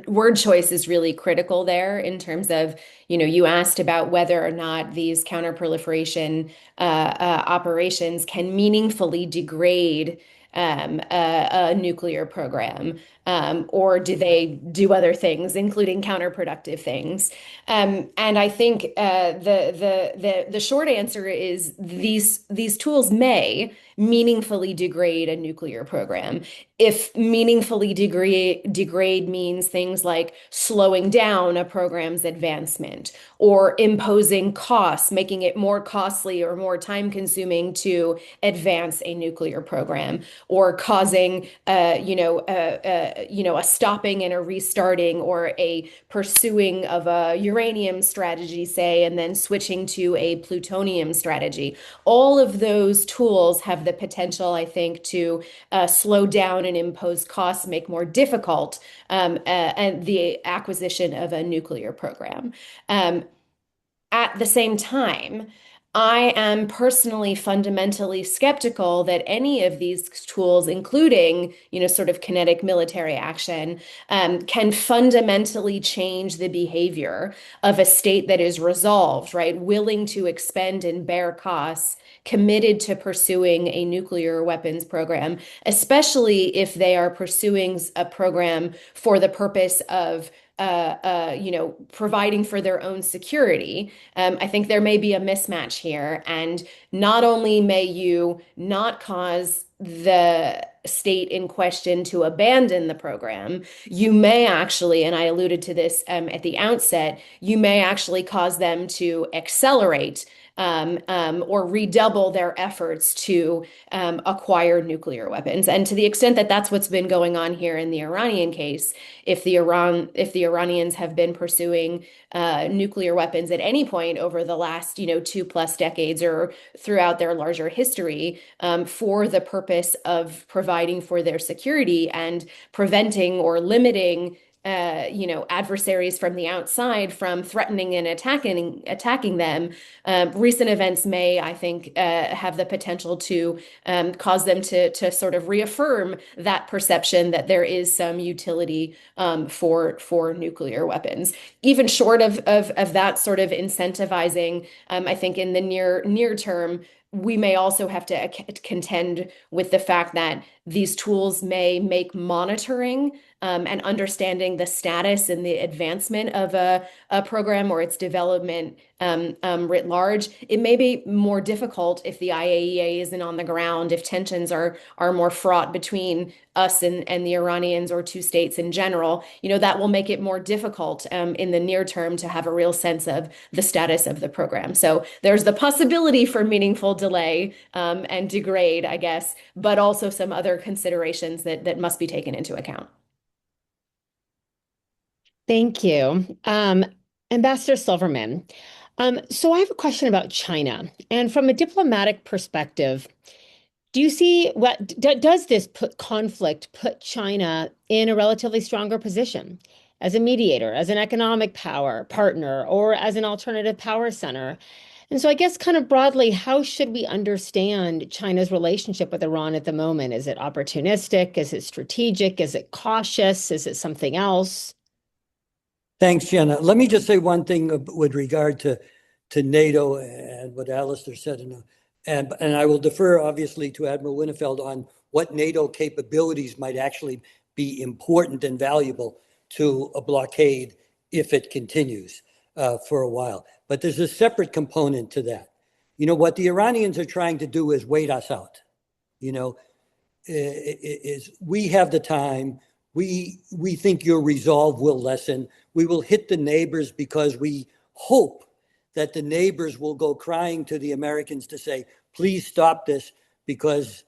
S4: word choice is really critical there in terms of, you asked about whether or not these counterproliferation operations can meaningfully degrade a nuclear program, or do they do other things, including counterproductive things? And I think the short answer is these tools may meaningfully degrade a nuclear program. If meaningfully degrade means things like slowing down a program's advancement or imposing costs, making it more costly or more time consuming to advance a nuclear program, or causing a stopping and a restarting or a pursuing of a uranium strategy, say, and then switching to a plutonium strategy. All of those tools have the potential, I think, to slow down and impose costs, make more difficult and the acquisition of a nuclear program. At the same time, I am personally fundamentally skeptical that any of these tools, including, sort of kinetic military action, can fundamentally change the behavior of a state that is resolved, right? Willing to expend and bear costs, committed to pursuing a nuclear weapons program, especially if they are pursuing a program for the purpose of providing for their own security. I think there may be a mismatch here. And not only may you not cause the state in question to abandon the program, you may actually, and I alluded to this at the outset, you may actually cause them to accelerate or redouble their efforts to acquire nuclear weapons. And to the extent that that's what's been going on here in the Iranian case, if the Iranians have been pursuing nuclear weapons at any point over the last, 2+ decades or throughout their larger history, for the purpose of providing for their security and preventing or limiting adversaries from the outside from threatening and attacking them. Recent events may, I think, have the potential to cause them to sort of reaffirm that perception that there is some utility for nuclear weapons. Even short of that sort of incentivizing, I think in the near term, we may also have to contend with the fact that these tools may make monitoring and understanding the status and the advancement of a program or its development writ large. It may be more difficult if the IAEA isn't on the ground, if tensions are more fraught between us and the Iranians or two states in general. That will make it more difficult in the near term to have a real sense of the status of the program. So there's the possibility for meaningful delay and degrade, I guess, but also some other considerations that must be taken into account.
S1: Thank you. Ambassador Silverman. So I have a question about China. And from a diplomatic perspective, do you see does this conflict put China in a relatively stronger position as a mediator, as an economic power partner, or as an alternative power center? And so I guess kind of broadly, how should we understand China's relationship with Iran at the moment? Is it opportunistic? Is it strategic? Is it cautious? Is it something else?
S3: Thanks, Jenna. Let me just say one thing with regard to NATO and what Alasdair said, and I will defer obviously to Admiral Winnefeld on what NATO capabilities might actually be important and valuable to a blockade if it continues for a while. But there's a separate component to that. What the Iranians are trying to do is wait us out. Is we have the time. We think your resolve will lessen. We will hit the neighbors because we hope that the neighbors will go crying to the Americans to say, please stop this because,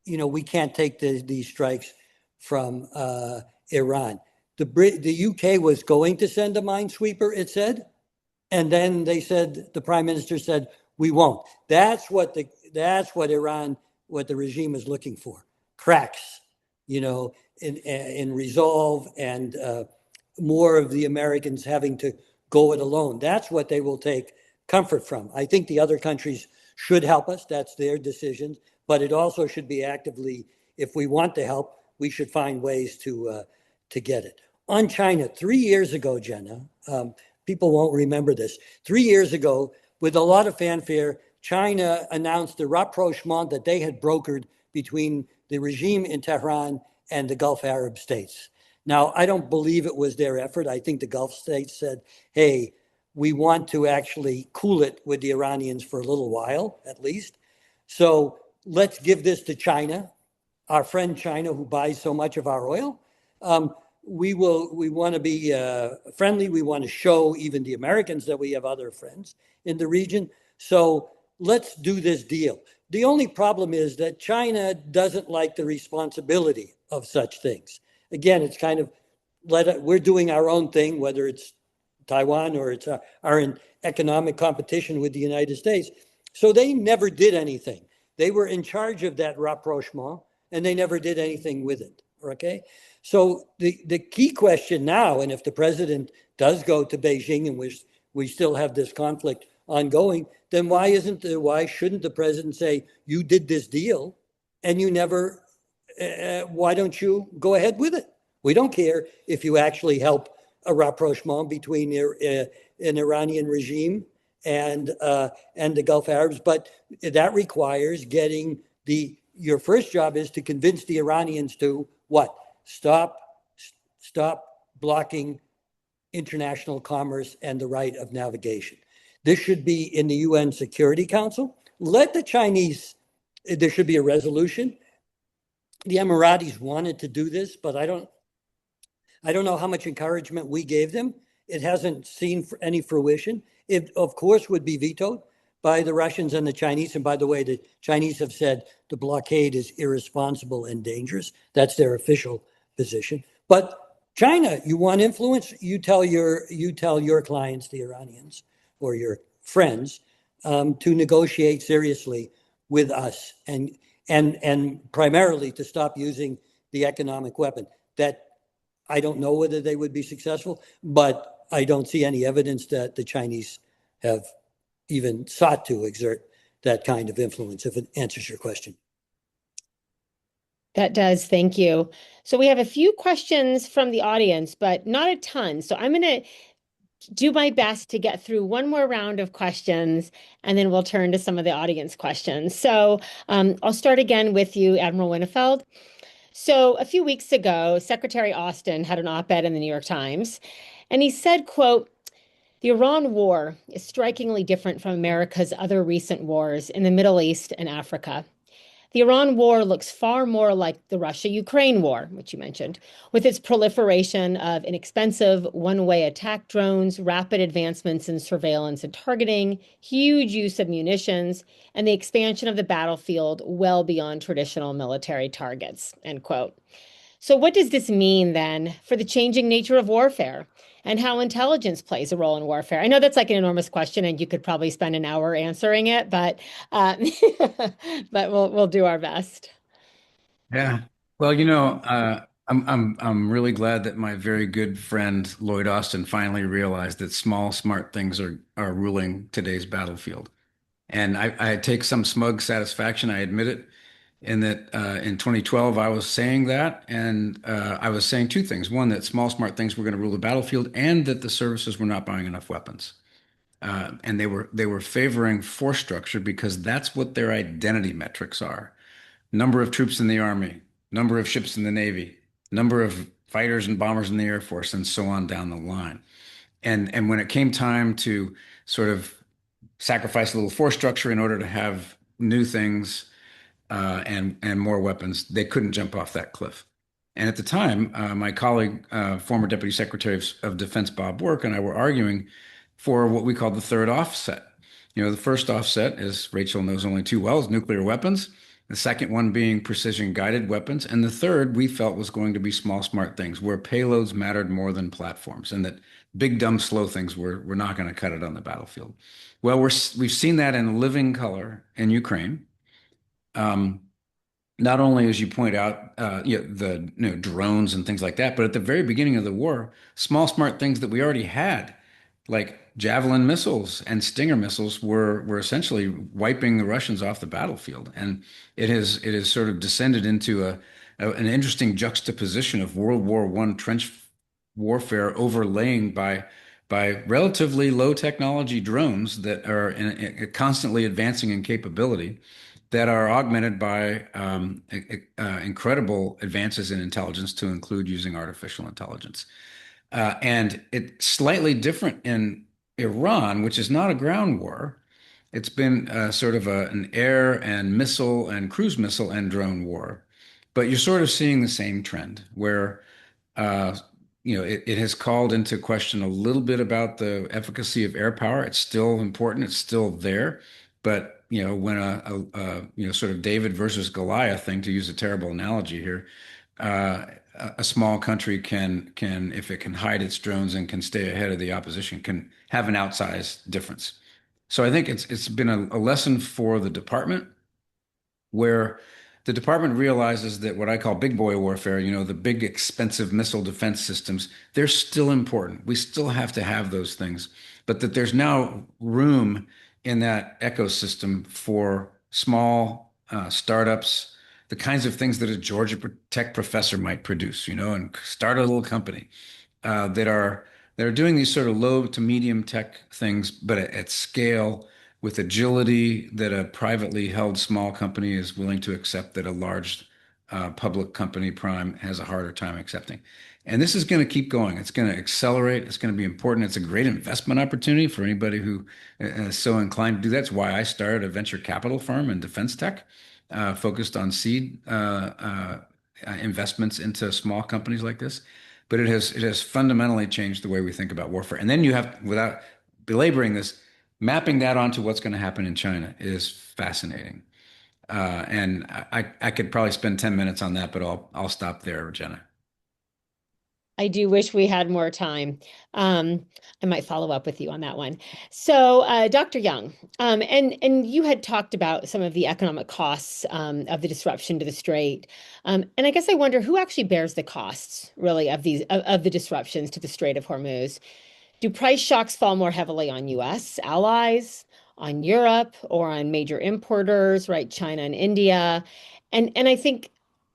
S3: we can't take these strikes from Iran. The UK was going to send a minesweeper, it said. And then the prime minister said, we won't. That's what Iran, what the regime is looking for. Cracks, in resolve and more of the Americans having to go it alone. That's what they will take comfort from. I think the other countries should help us. That's their decision. But it also should be actively, if we want to help, we should find ways to get it. On China, 3 years ago, Jenna, people won't remember this. 3 years ago, with a lot of fanfare, China announced the rapprochement that they had brokered between the regime in Tehran and the Gulf Arab states. Now, I don't believe it was their effort. I think the Gulf states said, hey, we want to actually cool it with the Iranians for a little while, at least. So let's give this to China, our friend China, who buys so much of our oil. We want to be friendly. We want to show even the Americans that we have other friends in the region. So let's do this deal. The only problem is that China doesn't like the responsibility of such things. Again, it's kind of we're doing our own thing, whether it's Taiwan or it's our in economic competition with the United States. So they never did anything. They were in charge of that rapprochement, and they never did anything with it. Okay. So the key question now, and if the president does go to Beijing and we still have this conflict ongoing, then why shouldn't the president say, you did this deal and you never, why don't you go ahead with it? We don't care if you actually help a rapprochement between an Iranian regime and the Gulf Arabs, but that requires your first job is to convince the Iranians to what? Stop blocking international commerce and the right of navigation. This should be in the UN Security Council. Let the Chinese, there should be a resolution. The Emiratis wanted to do this, but I don't know how much encouragement we gave them. It hasn't seen any fruition. It, of course, would be vetoed by the Russians and the Chinese. And by the way, the Chinese have said the blockade is irresponsible and dangerous. That's their official position. But China, you want influence? You tell your clients, the Iranians or your friends, to negotiate seriously with us and primarily to stop using the economic weapon. That I don't know whether they would be successful, but I don't see any evidence that the Chinese have even sought to exert that kind of influence, if it answers your question.
S1: That does. Thank you. So we have a few questions from the audience, but not a ton. So I'm going to do my best to get through one more round of questions, and then we'll turn to some of the audience questions. So I'll start again with you, Admiral Winnefeld. So a few weeks ago, Secretary Austin had an op-ed in the New York Times, and he said, quote, "The Iran war is strikingly different from America's other recent wars in the Middle East and Africa. The Iran war looks far more like the Russia-Ukraine war, which you mentioned, with its proliferation of inexpensive one-way attack drones, rapid advancements in surveillance and targeting, huge use of munitions, and the expansion of the battlefield well beyond traditional military targets," end quote. So what does this mean then for the changing nature of warfare and how intelligence plays a role in warfare? I know that's like an enormous question, and you could probably spend an hour answering it, but but we'll do our best.
S2: Yeah. Well, I'm really glad that my very good friend Lloyd Austin finally realized that small, smart things are ruling today's battlefield. And I take some smug satisfaction, I admit it, in that in 2012 I was saying that, and I was saying two things: one, that small, smart things were going to rule the battlefield, and that the services were not buying enough weapons. And they were favoring force structure because that's what their identity metrics are: number of troops in the Army, number of ships in the Navy, number of fighters and bombers in the Air Force, and so on down the line. And when it came time to sort of sacrifice a little force structure in order to have new things and more weapons, they couldn't jump off that cliff. And at the time, my colleague, former Deputy Secretary of Defense Bob Work, and I were arguing for what we call the third offset. The first offset, as Rachel knows only too well, is nuclear weapons. The second one being precision guided weapons. And the third we felt was going to be small, smart things, where payloads mattered more than platforms, and that big, dumb, slow things were not going to cut it on the battlefield. Well, we've seen that in living color in Ukraine. Not only, as you point out, the drones and things like that, but at the very beginning of the war, small, smart things that we already had, like Javelin missiles and Stinger missiles, were essentially wiping the Russians off the battlefield. And it has sort of descended into an interesting juxtaposition of World War I trench warfare overlaying by relatively low technology drones that are constantly advancing in capability, that are augmented by incredible advances in intelligence, to include using artificial intelligence. And it's slightly different in Iran, which is not a ground war. It's been sort of an air and missile and cruise missile and drone war. But you're sort of seeing the same trend where uh, it has called into question a little bit about the efficacy of air power. It's still important. It's still there. But, when sort of David versus Goliath thing, to use a terrible analogy here, a small country can, if it can hide its drones and can stay ahead of the opposition, can have an outsized difference. So I think it's been a lesson for the department, where the department realizes that what I call big boy warfare, the big expensive missile defense systems, they're still important. We still have to have those things. but that there's now room in that ecosystem for small startups, the kinds of things that a Georgia Tech professor might produce, and start a little company that are doing these sort of low to medium tech things, but at scale with agility that a privately held small company is willing to accept that a large public company prime has a harder time accepting. And this is going to keep going. It's going to accelerate. It's going to be important. It's a great investment opportunity for anybody who is so inclined to do that. That's why I started a venture capital firm in defense tech, focused on seed investments into small companies like this. But it has fundamentally changed the way we think about warfare. And then you have, without belaboring this, mapping that onto what's going to happen in China is fascinating. And I could probably spend 10 minutes on that, but I'll stop there, Jenna.
S1: I do wish we had more time. I might follow up with you on that one. So, Dr. Young, and you had talked about some of the economic costs of the disruption to the strait, and I guess I wonder who actually bears the costs, really, of the disruptions to the Strait of Hormuz. Do price shocks fall more heavily on U.S. allies, on Europe, or on major importers, right? China and India, and I think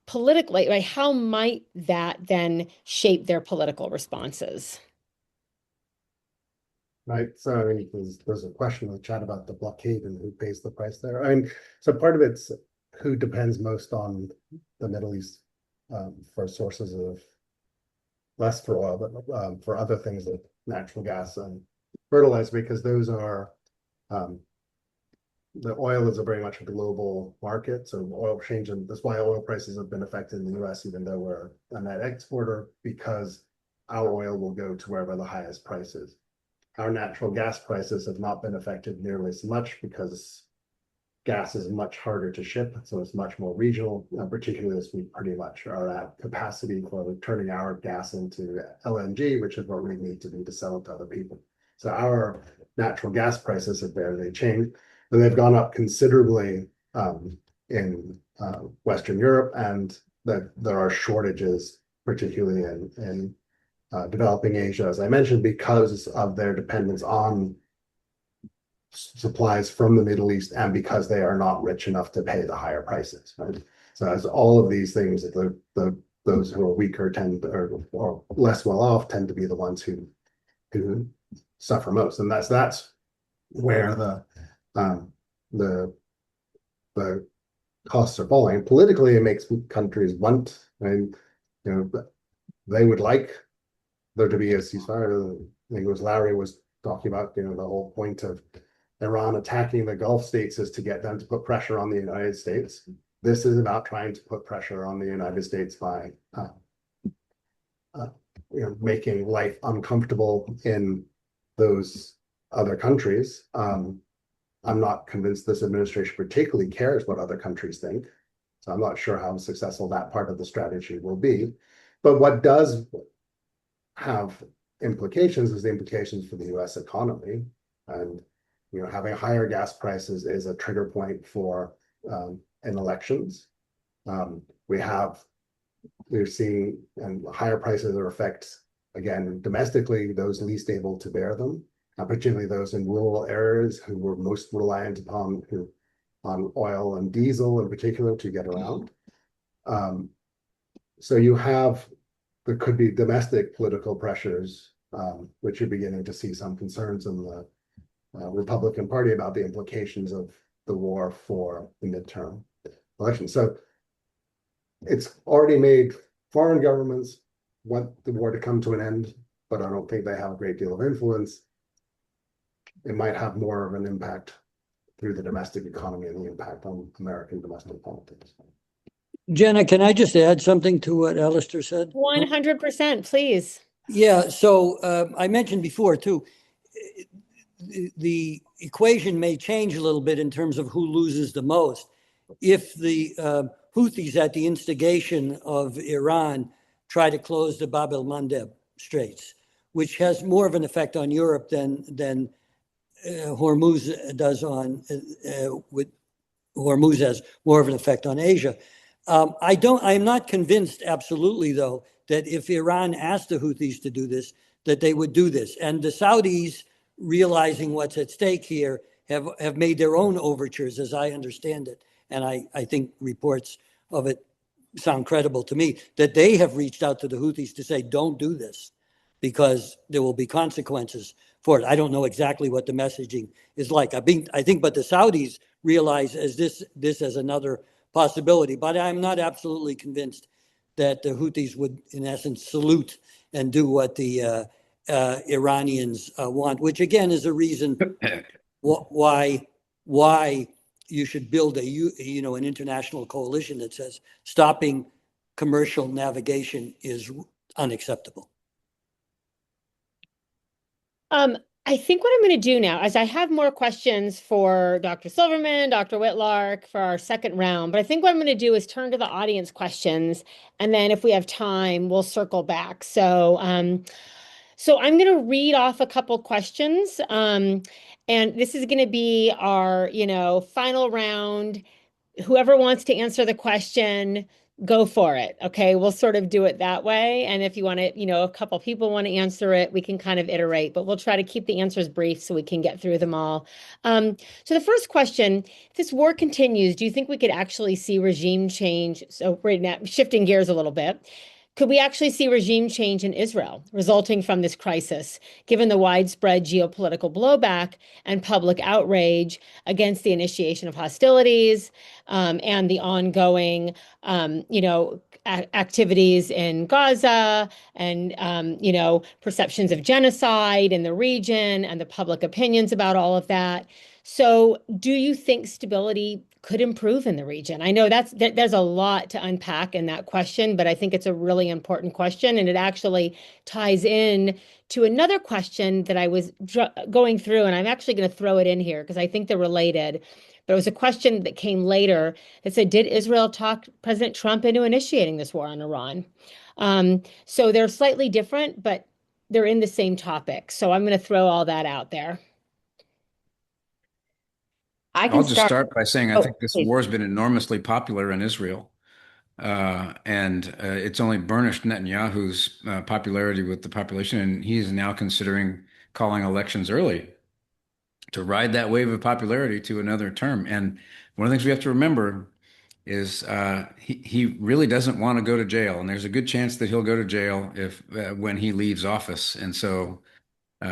S1: politically, right, how might that then shape their political responses?
S5: Right. So I mean, there's a question in the chat about the blockade and who pays the price there. I mean, so part of it's who depends most on the Middle East for sources of less for oil, but for other things like natural gas and fertilizer, because those are the oil is a very much a global market. So oil change, and that's why oil prices have been affected in the US, even though we're a net exporter, because our oil will go to wherever the highest price is. Our natural gas prices have not been affected nearly as much because gas is much harder to ship, so it's much more regional, particularly as we pretty much are at capacity for turning our gas into LNG, which is what we need to do to sell it to other people. So our natural gas prices have barely changed, and they've gone up considerably in Western Europe, and that there are shortages, particularly in developing Asia, as I mentioned, because of their dependence on supplies from the Middle East, and because they are not rich enough to pay the higher prices. Right? So as all of these things, those who are weaker or less well off tend to be the ones who suffer most, and that's where the costs are falling. Politically, it makes countries want, and they would like there to be a ceasefire. I think it was Larry was talking about, the whole point of Iran attacking the Gulf states is to get them to put pressure on the United States. This is about trying to put pressure on the United States by making life uncomfortable in those other countries. I'm not convinced this administration particularly cares what other countries think. So I'm not sure how successful that part of the strategy will be. But what does have implications is the implications for the US economy. And having higher gas prices is a trigger point for in elections. We're seeing higher prices that affect, again, domestically, those least able to bear them, particularly those in rural areas who were most reliant on oil and diesel in particular to get around. So there could be domestic political pressures, which you're beginning to see some concerns in the Republican Party about the implications of the war for the midterm election. So it's already made foreign governments want the war to come to an end, but I don't think they have a great deal of influence. It might have more of an impact through the domestic economy and the impact on American domestic politics.
S3: Jenna, can I just add something to what Alasdair said?
S1: 100%, please.
S3: Yeah, so I mentioned before too, the equation may change a little bit in terms of who loses the most. If the Houthis, at the instigation of Iran, try to close the Bab el-Mandeb Straits, which has more of an effect on Europe than Hormuz does Hormuz has more of an effect on Asia. I'm not convinced absolutely, though, that if Iran asked the Houthis to do this, that they would do this. And the Saudis realizing what's at stake here, have made their own overtures, as I understand it. And I think reports of it sound credible to me, that they have reached out to the Houthis to say, don't do this, because there will be consequences for it. I don't know exactly what the messaging is like. I think, but the Saudis realize this as another possibility. But I'm not absolutely convinced that the Houthis would, in essence, salute and do what the Iranians want, which again is a reason why you should build an international coalition that says stopping commercial navigation is unacceptable.
S1: I think what I'm going to do now is I have more questions for Dr. Silverman, Dr. Whitlark for our second round, but I think what I'm going to do is turn to the audience questions, and then if we have time, we'll circle back. So I'm going to read off a couple questions, and this is going to be our, final round. Whoever wants to answer the question, go for it. Okay, we'll sort of do it that way. And if you want to, a couple people want to answer it, we can kind of iterate, but we'll try to keep the answers brief so we can get through them all. So the first question, if this war continues, do you think we could actually see regime change? So we're now shifting gears a little bit. Could we actually see regime change in Israel resulting from this crisis, given the widespread geopolitical blowback and public outrage against the initiation of hostilities and the ongoing, activities in Gaza and, perceptions of genocide in the region and the public opinions about all of that? So do you think stability could improve in the region? I know there's a lot to unpack in that question, but I think it's a really important question, and it actually ties in to another question that I was going through, and I'm actually going to throw it in here because I think they're related. But it was a question that came later that said, did Israel talk President Trump into initiating this war on Iran? So they're slightly different, but they're in the same topic. So I'm going to throw all that out there.
S2: I'll just start by saying I think this
S4: please.
S2: war has been enormously popular in Israel. And it's only burnished Netanyahu's popularity with the population, and he is now considering calling elections early to ride that wave of popularity to another term. And one of the things we have to remember is he really doesn't want to go to jail, and there's a good chance that he'll go to jail if when he leaves office. And so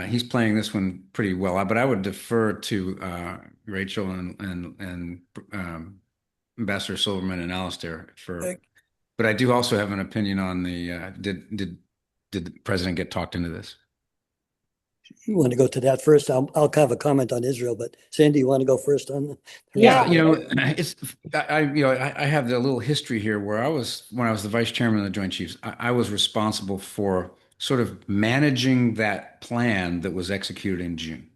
S2: he's playing this one pretty well. But I would defer to Rachel and Ambassador Silverman and Alasdair but I do also have an opinion on the did the president get talked into this?
S3: You want to go to that first? I'll have a comment on Israel, but Sandy, you want to go first on the
S1: Yeah.
S2: It's I have the little history here where when I was the vice chairman of the Joint Chiefs, I was responsible for sort of managing that plan that was executed in June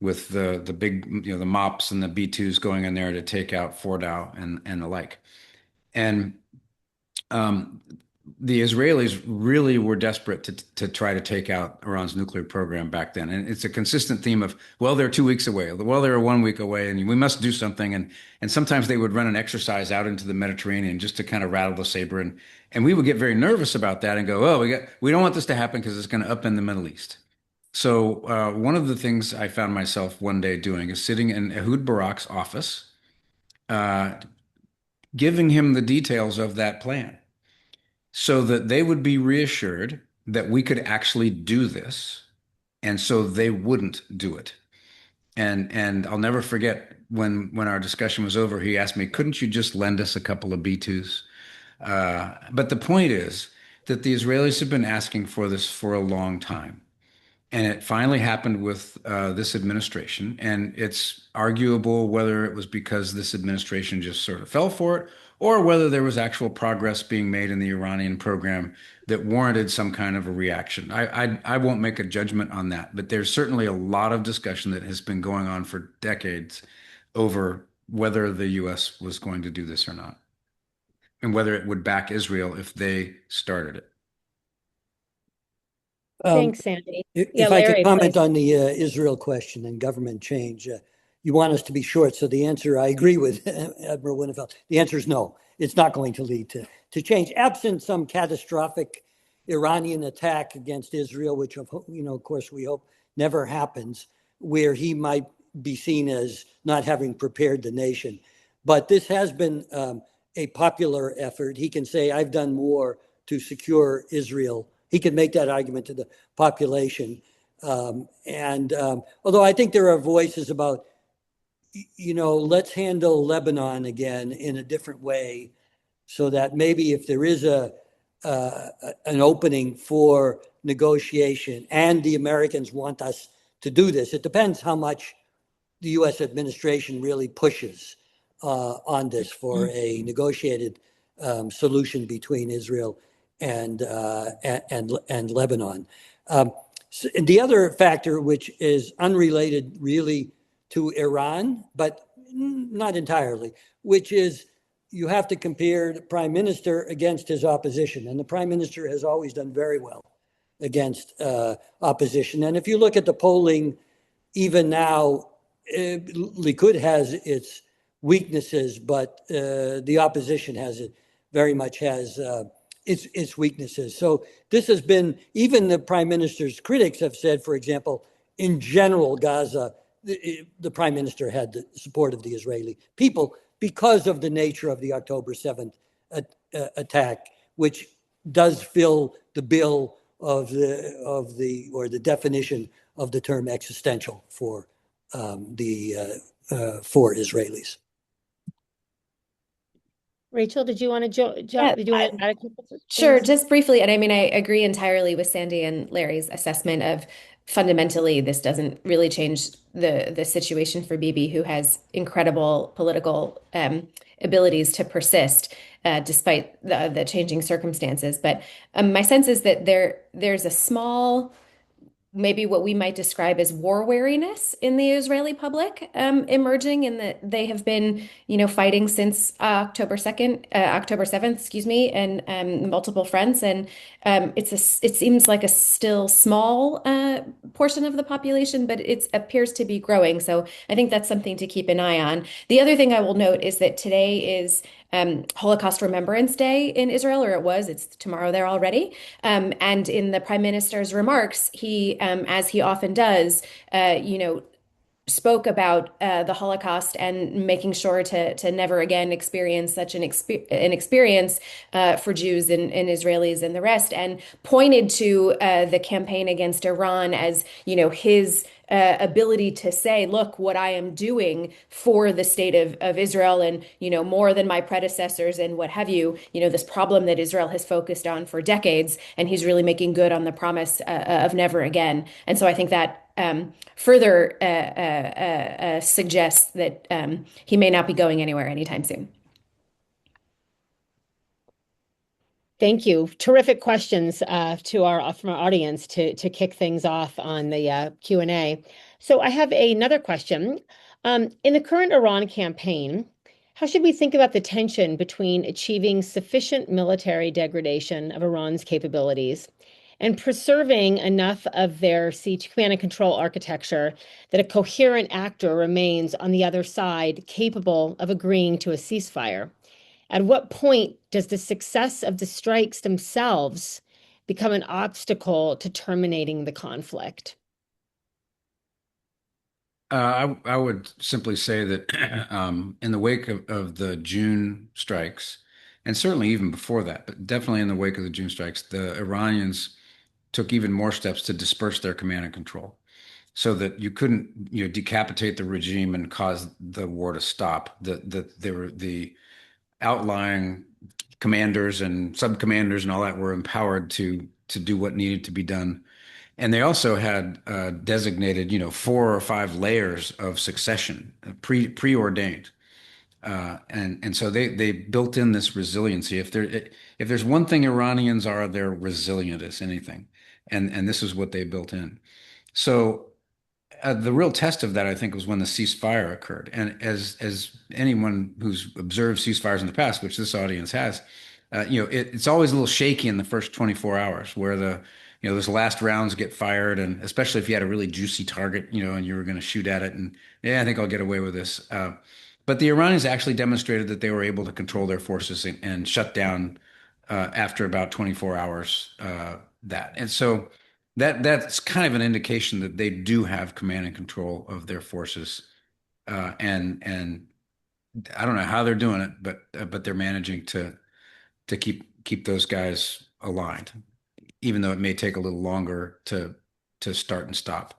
S2: with the big, the MOPS and the B-2s going in there to take out Fordow and the like. And the Israelis really were desperate to try to take out Iran's nuclear program back then. And it's a consistent theme of, well, they're 2 weeks away. Well, they're 1 week away and we must do something. And sometimes they would run an exercise out into the Mediterranean just to kind of rattle the saber. And we would get very nervous about that and go, oh, we don't want this to happen because it's going to upend the Middle East. So one of the things I found myself one day doing is sitting in Ehud Barak's office, giving him the details of that plan so that they would be reassured that we could actually do this, and so they wouldn't do it. And I'll never forget when our discussion was over, he asked me, couldn't you just lend us a couple of B-2s? But the point is that the Israelis have been asking for this for a long time. And it finally happened with this administration. And it's arguable whether it was because this administration just sort of fell for it, or whether there was actual progress being made in the Iranian program that warranted some kind of a reaction. I won't make a judgment on that, but there's certainly a lot of discussion that has been going on for decades over whether the U.S. was going to do this or not, and whether it would back Israel if they started it.
S1: Thanks, Sandy.
S3: If I could comment on the Israel question and government change, you want us to be short. So the answer, I agree with Admiral Winnefeld. The answer is no. It's not going to lead to change. Absent some catastrophic Iranian attack against Israel, which of course we hope never happens. where he might be seen as not having prepared the nation. But this has been a popular effort. He can say, I've done more to secure Israel. He can make that argument to the population. Although I think there are voices about, let's handle Lebanon again in a different way, so that maybe if there is an opening for negotiation and the Americans want us to do this, it depends how much the U.S. administration really pushes on this for a negotiated solution between Israel and Lebanon. And the other factor, which is unrelated really to Iran, but not entirely, which is you have to compare the prime minister against his opposition. And the prime minister has always done very well against opposition. And if you look at the polling, even now, Likud has its weaknesses, but the opposition has it very much has its weaknesses. So this has been, even the prime minister's critics have said, for example, in general, Gaza, the prime minister had the support of the Israeli people because of the nature of the October 7th attack, which does fill the bill of the definition of the term existential for Israelis.
S1: Rachel, did you want to jump?
S4: Yeah,
S1: Did you want to add a couple of
S4: sure,
S1: things?
S4: just briefly, and I mean, I agree entirely with Sandy and Larry's assessment of fundamentally this doesn't really change the situation for Bibi, who has incredible political abilities to persist despite the changing circumstances. But my sense is that there's a small, maybe what we might describe as war weariness in the Israeli public emerging, in that they have been, fighting since October 7th, excuse me, and multiple fronts. And it seems like a still small portion of the population, but it appears to be growing. So I think that's something to keep an eye on. The other thing I will note is that today is Holocaust Remembrance Day in Israel, or it's tomorrow there already. And in the prime minister's remarks, he, as he often does, spoke about the Holocaust and making sure to never again experience such an experience for Jews and Israelis and the rest, and pointed to the campaign against Iran as, his ability to say, look, what I am doing for the state of Israel, and, more than my predecessors and what have you, this problem that Israel has focused on for decades, and he's really making good on the promise of never again. And so I think that further suggests that he may not be going anywhere anytime soon.
S1: Thank you. Terrific questions from our audience to kick things off on the Q&A. So I have another question. In the current Iran campaign, how should we think about the tension between achieving sufficient military degradation of Iran's capabilities and preserving enough of their siege command and control architecture that a coherent actor remains on the other side capable of agreeing to a ceasefire? At what point does the success of the strikes themselves become an obstacle to terminating the conflict?
S2: I would simply say that in the wake of the June strikes, and certainly even before that, but definitely in the wake of the June strikes, the Iranians took even more steps to disperse their command and control so that you couldn't, decapitate the regime and cause the war to stop. The outlying commanders and sub-commanders and all that were empowered to do what needed to be done. And they also had designated, 4 or 5 layers of succession, preordained. And so they built in this resiliency. If there's one thing Iranians are, they're resilient as anything. And this is what they built in. So the real test of that, I think, was when the ceasefire occurred. And as anyone who's observed ceasefires in the past, which this audience has, it's always a little shaky in the first 24 hours where those last rounds get fired. And especially if you had a really juicy target, and you were going to shoot at it and, yeah, I think I'll get away with this. But the Iranians actually demonstrated that they were able to control their forces and shut down after about 24 hours that. And so that's kind of an indication that they do have command and control of their forces, and I don't know how they're doing it, but they're managing to keep those guys aligned, even though it may take a little longer to start and stop.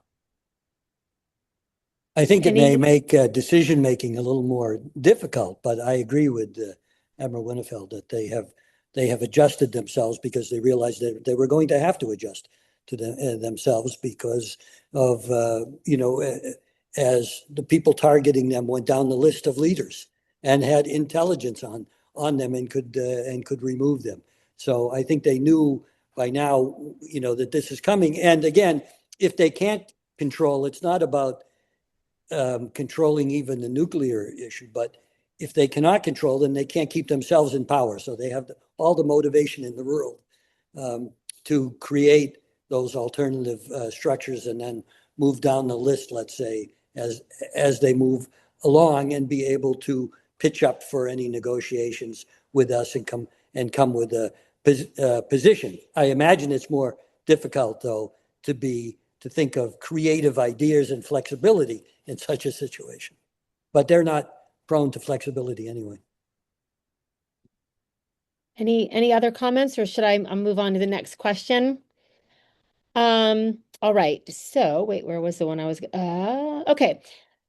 S3: I think it may
S1: Any
S3: make decision making a little more difficult, but I agree with Admiral Winnefeld that they have adjusted themselves because they realized that they were going to have to adjust to themselves because of as the people targeting them went down the list of leaders and had intelligence on them and could remove them. So I think they knew by now, that this is coming. And again, if they can't control, it's not about controlling even the nuclear issue. But if they cannot control them, they can't keep themselves in power. So they have all the motivation in the world to create those alternative structures and then move down the list, let's say, as they move along and be able to pitch up for any negotiations with us and come with a position. I imagine it's more difficult, though, to think of creative ideas and flexibility in such a situation. But they're not prone to flexibility anyway.
S1: any other comments, or should I move on to the next question? All right. So wait, where was the one I was, okay.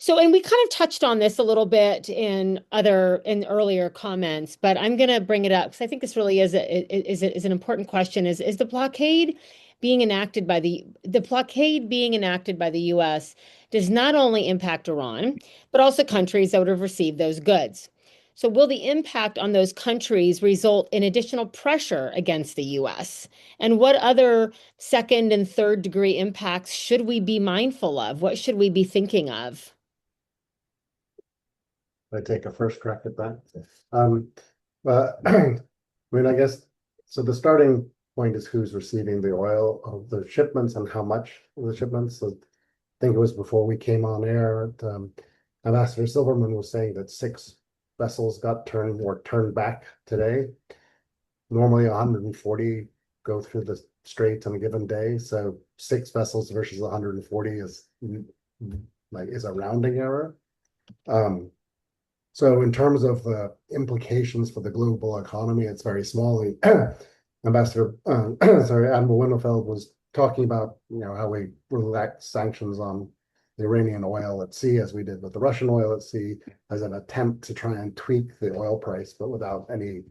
S1: So, and we kind of touched on this a little bit in earlier comments, but I'm going to bring it up because I think this really is an important question. Is the blockade being enacted by the blockade being enacted by the US does not only impact Iran, but also countries that would have received those goods. So will the impact on those countries result in additional pressure against the US? And what other second and third degree impacts should we be mindful of? What should we be thinking of?
S5: I take a first crack at that. I mean, I guess so. The starting point is who's receiving the oil of the shipments and how much of the shipments. So I think it was before we came on air. Ambassador Silverman was saying that 6 vessels got turned back today. Normally 140 go through the straits on a given day. So 6 vessels versus 140 is a rounding error. So in terms of the implications for the global economy, it's very small. Admiral Winnefeld was talking about how we relax sanctions on the Iranian oil at sea, as we did with the Russian oil at sea, as an attempt to try and tweak the oil price, but without any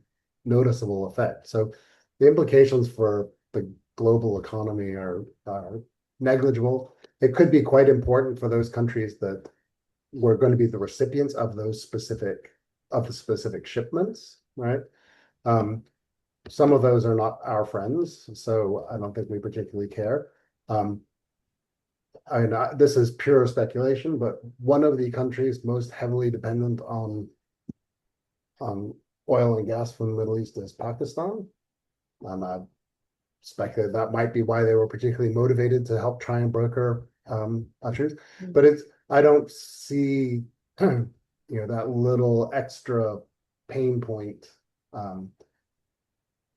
S5: noticeable effect. So the implications for the global economy are negligible. It could be quite important for those countries that were going to be the recipients of the specific shipments, right? Some of those are not our friends, so I don't think we particularly care. This is pure speculation, but one of the countries most heavily dependent on oil and gas from the Middle East is Pakistan. And I speculate that might be why they were particularly motivated to help try and broker truce. But I don't see that little extra pain point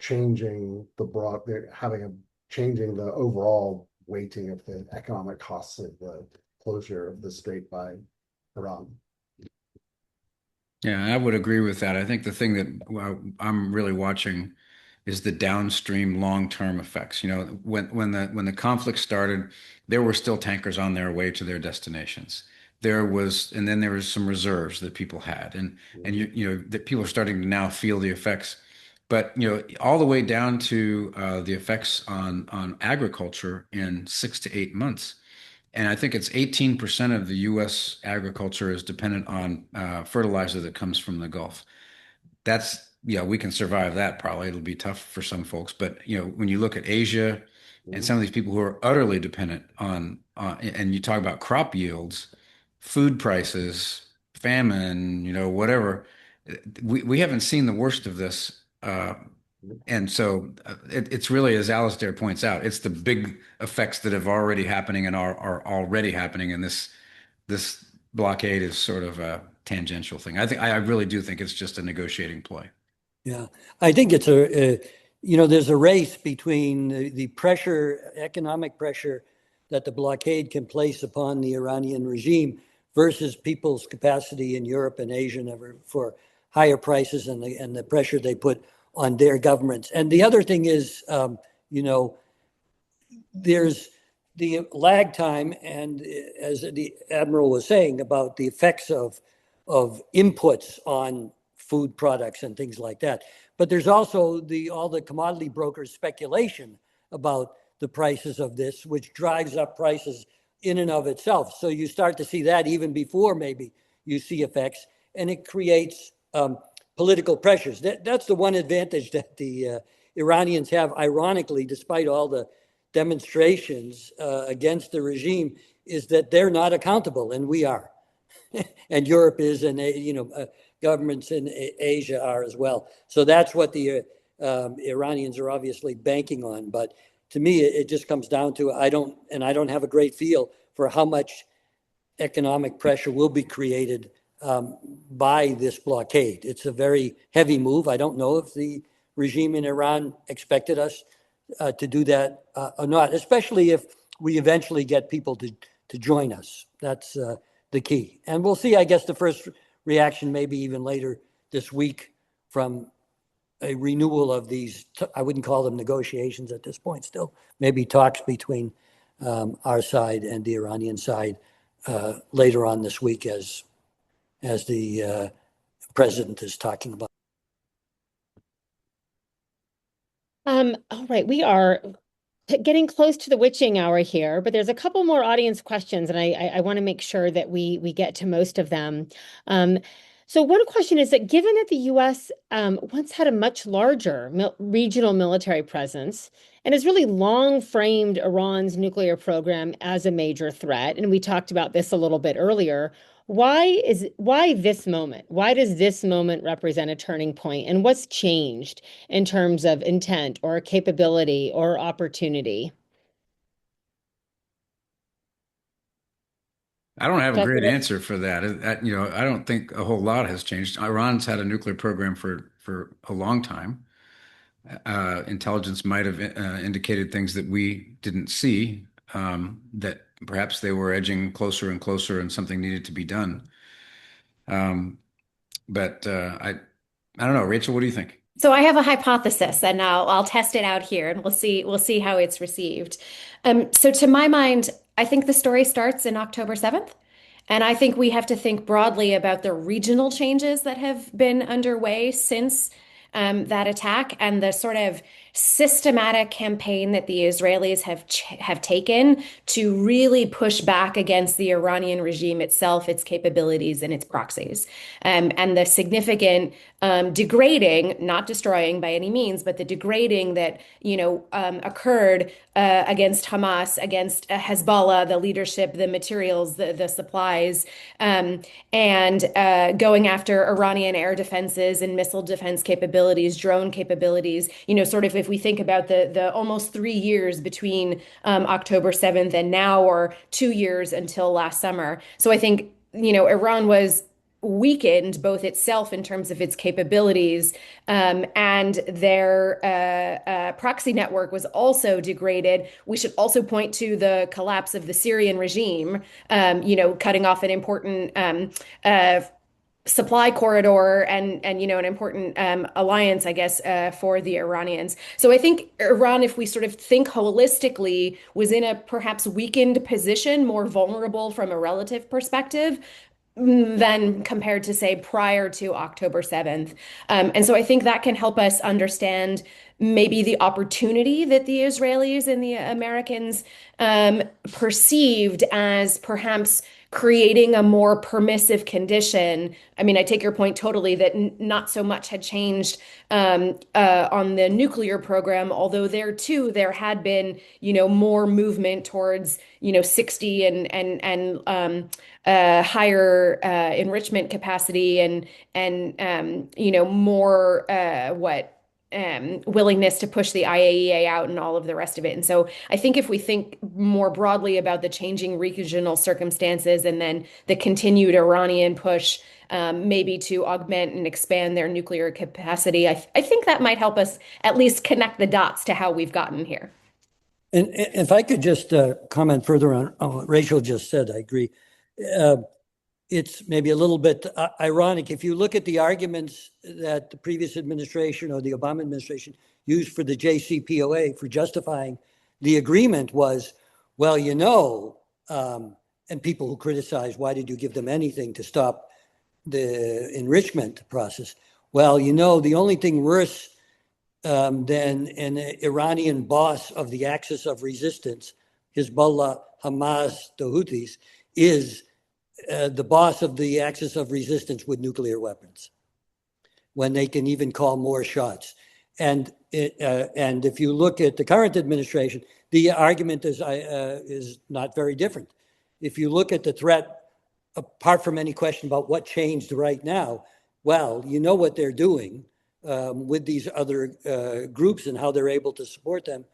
S5: changing changing the overall weighting of the economic costs of the closure of the strait by Iran.
S2: Yeah, I would agree with that. I think the thing that I'm really watching is the downstream long-term effects. When the conflict started, there were still tankers on their way to their destinations. And then there was some reserves that people had, and that people are starting to now feel the effects. But all the way down to the effects on agriculture in 6 to 8 months. And I think it's 18% of the U.S. agriculture is dependent on fertilizer that comes from the Gulf. We can survive that probably. It'll be tough for some folks. But, when you look at Asia and some of these people who are utterly dependent and you talk about crop yields, food prices, famine, whatever, we haven't seen the worst of this. And so it's really, as Alasdair points out, it's the big effects that have already happening and are already happening. And this blockade is sort of a tangential thing. I really do think it's just a negotiating ploy.
S3: Yeah, I think it's there's a race between the pressure, economic pressure that the blockade can place upon the Iranian regime versus people's capacity in Europe and Asia for higher prices and the pressure they put on their governments. And the other thing is, there's the lag time, and as the Admiral was saying about the effects of inputs on food products and things like that. But there's also all the commodity brokers' speculation about the prices of this, which drives up prices in and of itself. So you start to see that even before maybe you see effects, and it creates political pressures. That's the one advantage that the Iranians have, ironically, despite all the demonstrations against the regime, is that they're not accountable, and we are. And Europe is, and governments in Asia are as well. So that's what the Iranians are obviously banking on. But to me, it just comes down to I don't have a great feel for how much economic pressure will be created by this blockade. It's a very heavy move. I don't know if the regime in Iran expected us to do that or not, especially if we eventually get people to join us. That's the key. And we'll see, I guess, the first reaction maybe even later this week from a renewal of these, I wouldn't call them negotiations at this point still, maybe talks between our side and the Iranian side later on this week as the president is talking about.
S1: All right, we are getting close to the witching hour here, but there's a couple more audience questions, and I want to make sure that we get to most of them. So one question is that given that the U.S. Once had a much larger regional military presence and has really long framed Iran's nuclear program as a major threat, and we talked about this a little bit earlier, why this moment? Why does this moment represent a turning point? And what's changed in terms of intent or capability or opportunity?
S2: I don't have a
S1: Dr.
S2: great
S1: Whit-
S2: answer for that. I don't think a whole lot has changed. Iran's had a nuclear program for a long time. Intelligence might have indicated things that we didn't see, that perhaps they were edging closer and closer and something needed to be done. Um, but I don't know. Rachel, what do you think?
S4: So I have a hypothesis, and I'll test it out here, and we'll see how it's received. So to my mind, I think the story starts in October 7th, and I think we have to think broadly about the regional changes that have been underway since that attack and the sort of systematic campaign that the Israelis have taken to really push back against the Iranian regime itself, its capabilities, and its proxies, and the significant degrading, not destroying by any means, but the degrading that occurred against Hamas, against Hezbollah, the leadership, the materials, the supplies, and going after Iranian air defenses and missile defense capabilities, drone capabilities. Sort of if we think about the almost 3 years between October 7th and now, or 2 years until last summer. So I think Iran was weakened both itself in terms of its capabilities, and their proxy network was also degraded. We should also point to the collapse of the Syrian regime, cutting off an important supply corridor and an important alliance, I guess, for the Iranians. So I think Iran, if we sort of think holistically, was in a perhaps weakened position, more vulnerable from a relative perspective than compared to, say, prior to October 7th. And so I think that can help us understand maybe the opportunity that the Israelis and the Americans perceived as perhaps creating a more permissive condition. I mean, I take your point totally that not so much had changed on the nuclear program, although there too there had been, more movement towards, 60 and higher enrichment capacity and more what willingness to push the IAEA out and all of the rest of it. And so I think if we think more broadly about the changing regional circumstances and then the continued Iranian push, maybe to augment and expand their nuclear capacity, I think that might help us at least connect the dots to how we've gotten here.
S3: And if I could just comment further on what Rachel just said, I agree. It's maybe a little bit ironic. If you look at the arguments that the previous administration or the Obama administration used for the JCPOA for justifying the agreement was, well, and people who criticize, why did you give them anything to stop the enrichment process? Well, the only thing worse than an Iranian boss of the axis of resistance, Hezbollah, Hamas, the Houthis, is the boss of the axis of resistance with nuclear weapons, when they can even call more shots. And if you look at the current administration, the argument is not very different. If you look at the threat, apart from any question about what changed right now, well, what they're doing with these other groups and how they're able to support them.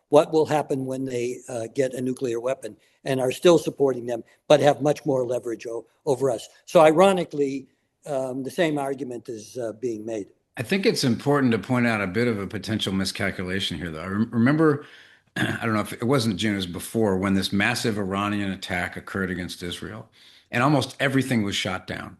S3: What will happen when they get a nuclear weapon and are still supporting them, but have much more leverage over us. So ironically, the same argument is being made.
S2: I think it's important to point out a bit of a potential miscalculation here, though. I remember, I don't know if it wasn't June, it was before, when this massive Iranian attack occurred against Israel, and almost everything was shot down.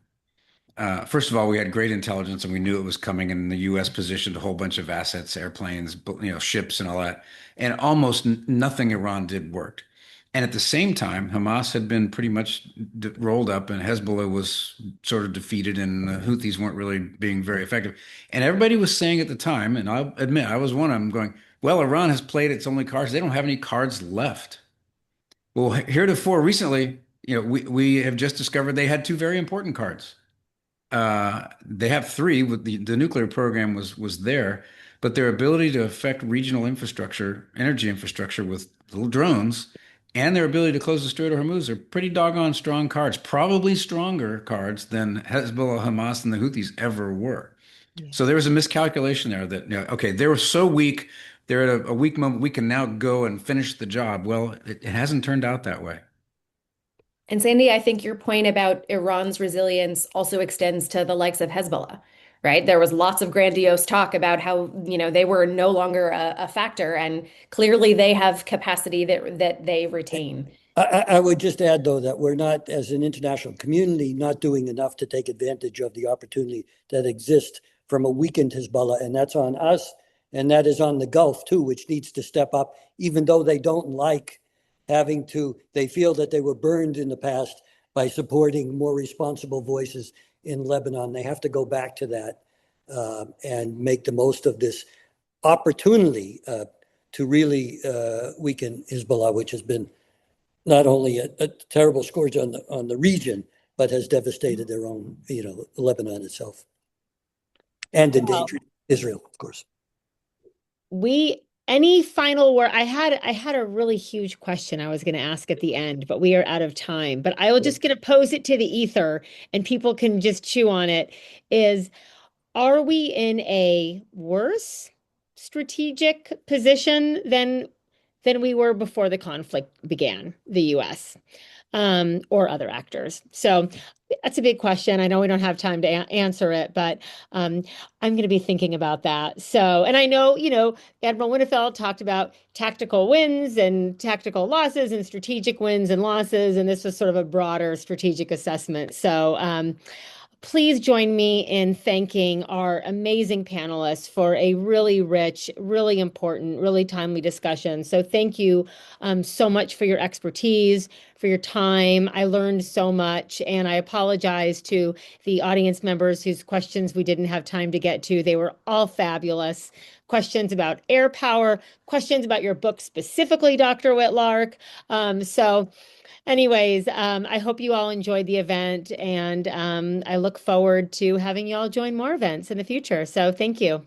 S2: First of all, we had great intelligence and we knew it was coming, and the U.S. positioned a whole bunch of assets, airplanes, ships and all that. And almost nothing Iran did worked. And at the same time, Hamas had been pretty much rolled up and Hezbollah was sort of defeated and the Houthis weren't really being very effective. And everybody was saying at the time, and I'll admit I was one of them, going, well, Iran has played its only cards. They don't have any cards left. Well, heretofore, recently, we have just discovered they had two very important cards. They have three. With the nuclear program was there, but their ability to affect regional infrastructure, energy infrastructure with little drones, and their ability to close the Strait of Hormuz are pretty doggone strong cards, probably stronger cards than Hezbollah, Hamas, and the Houthis ever were. Yeah. So there was a miscalculation there that, okay, they were so weak, they're at a weak moment, we can now go and finish the job. Well, it hasn't turned out that way.
S4: And Sandy, I think your point about Iran's resilience also extends to the likes of Hezbollah, right? There was lots of grandiose talk about how, they were no longer a factor, and clearly they have capacity that they retain.
S3: I would just add, though, that we're not, as an international community, not doing enough to take advantage of the opportunity that exists from a weakened Hezbollah, and that's on us, and that is on the Gulf, too, which needs to step up, even though they don't like they feel that they were burned in the past by supporting more responsible voices in Lebanon. They have to go back to that and make the most of this opportunity to really weaken Hezbollah, which has been not only a terrible scourge on the region, but has devastated their own, Lebanon itself, and endangered Israel, of course.
S1: Any final word? I had a really huge question I was going to ask at the end, but we are out of time. But I will just going to pose it to the ether and people can just chew on it. Are we in a worse strategic position than we were before the conflict began, the US, or other actors? So that's a big question. I know we don't have time to answer it, but I'm going to be thinking about that. So, and I know, Admiral Winnefeld talked about tactical wins and tactical losses and strategic wins and losses, and this was sort of a broader strategic assessment. So, please join me in thanking our amazing panelists for a really rich, really important, really timely discussion. So thank you so much for your expertise, for your time. I learned so much, and I apologize to the audience members whose questions we didn't have time to get to. They were all fabulous. Questions about air power, questions about your book specifically, Dr. Whitlark. Anyways, I hope you all enjoyed the event, and I look forward to having you all join more events in the future. So thank you.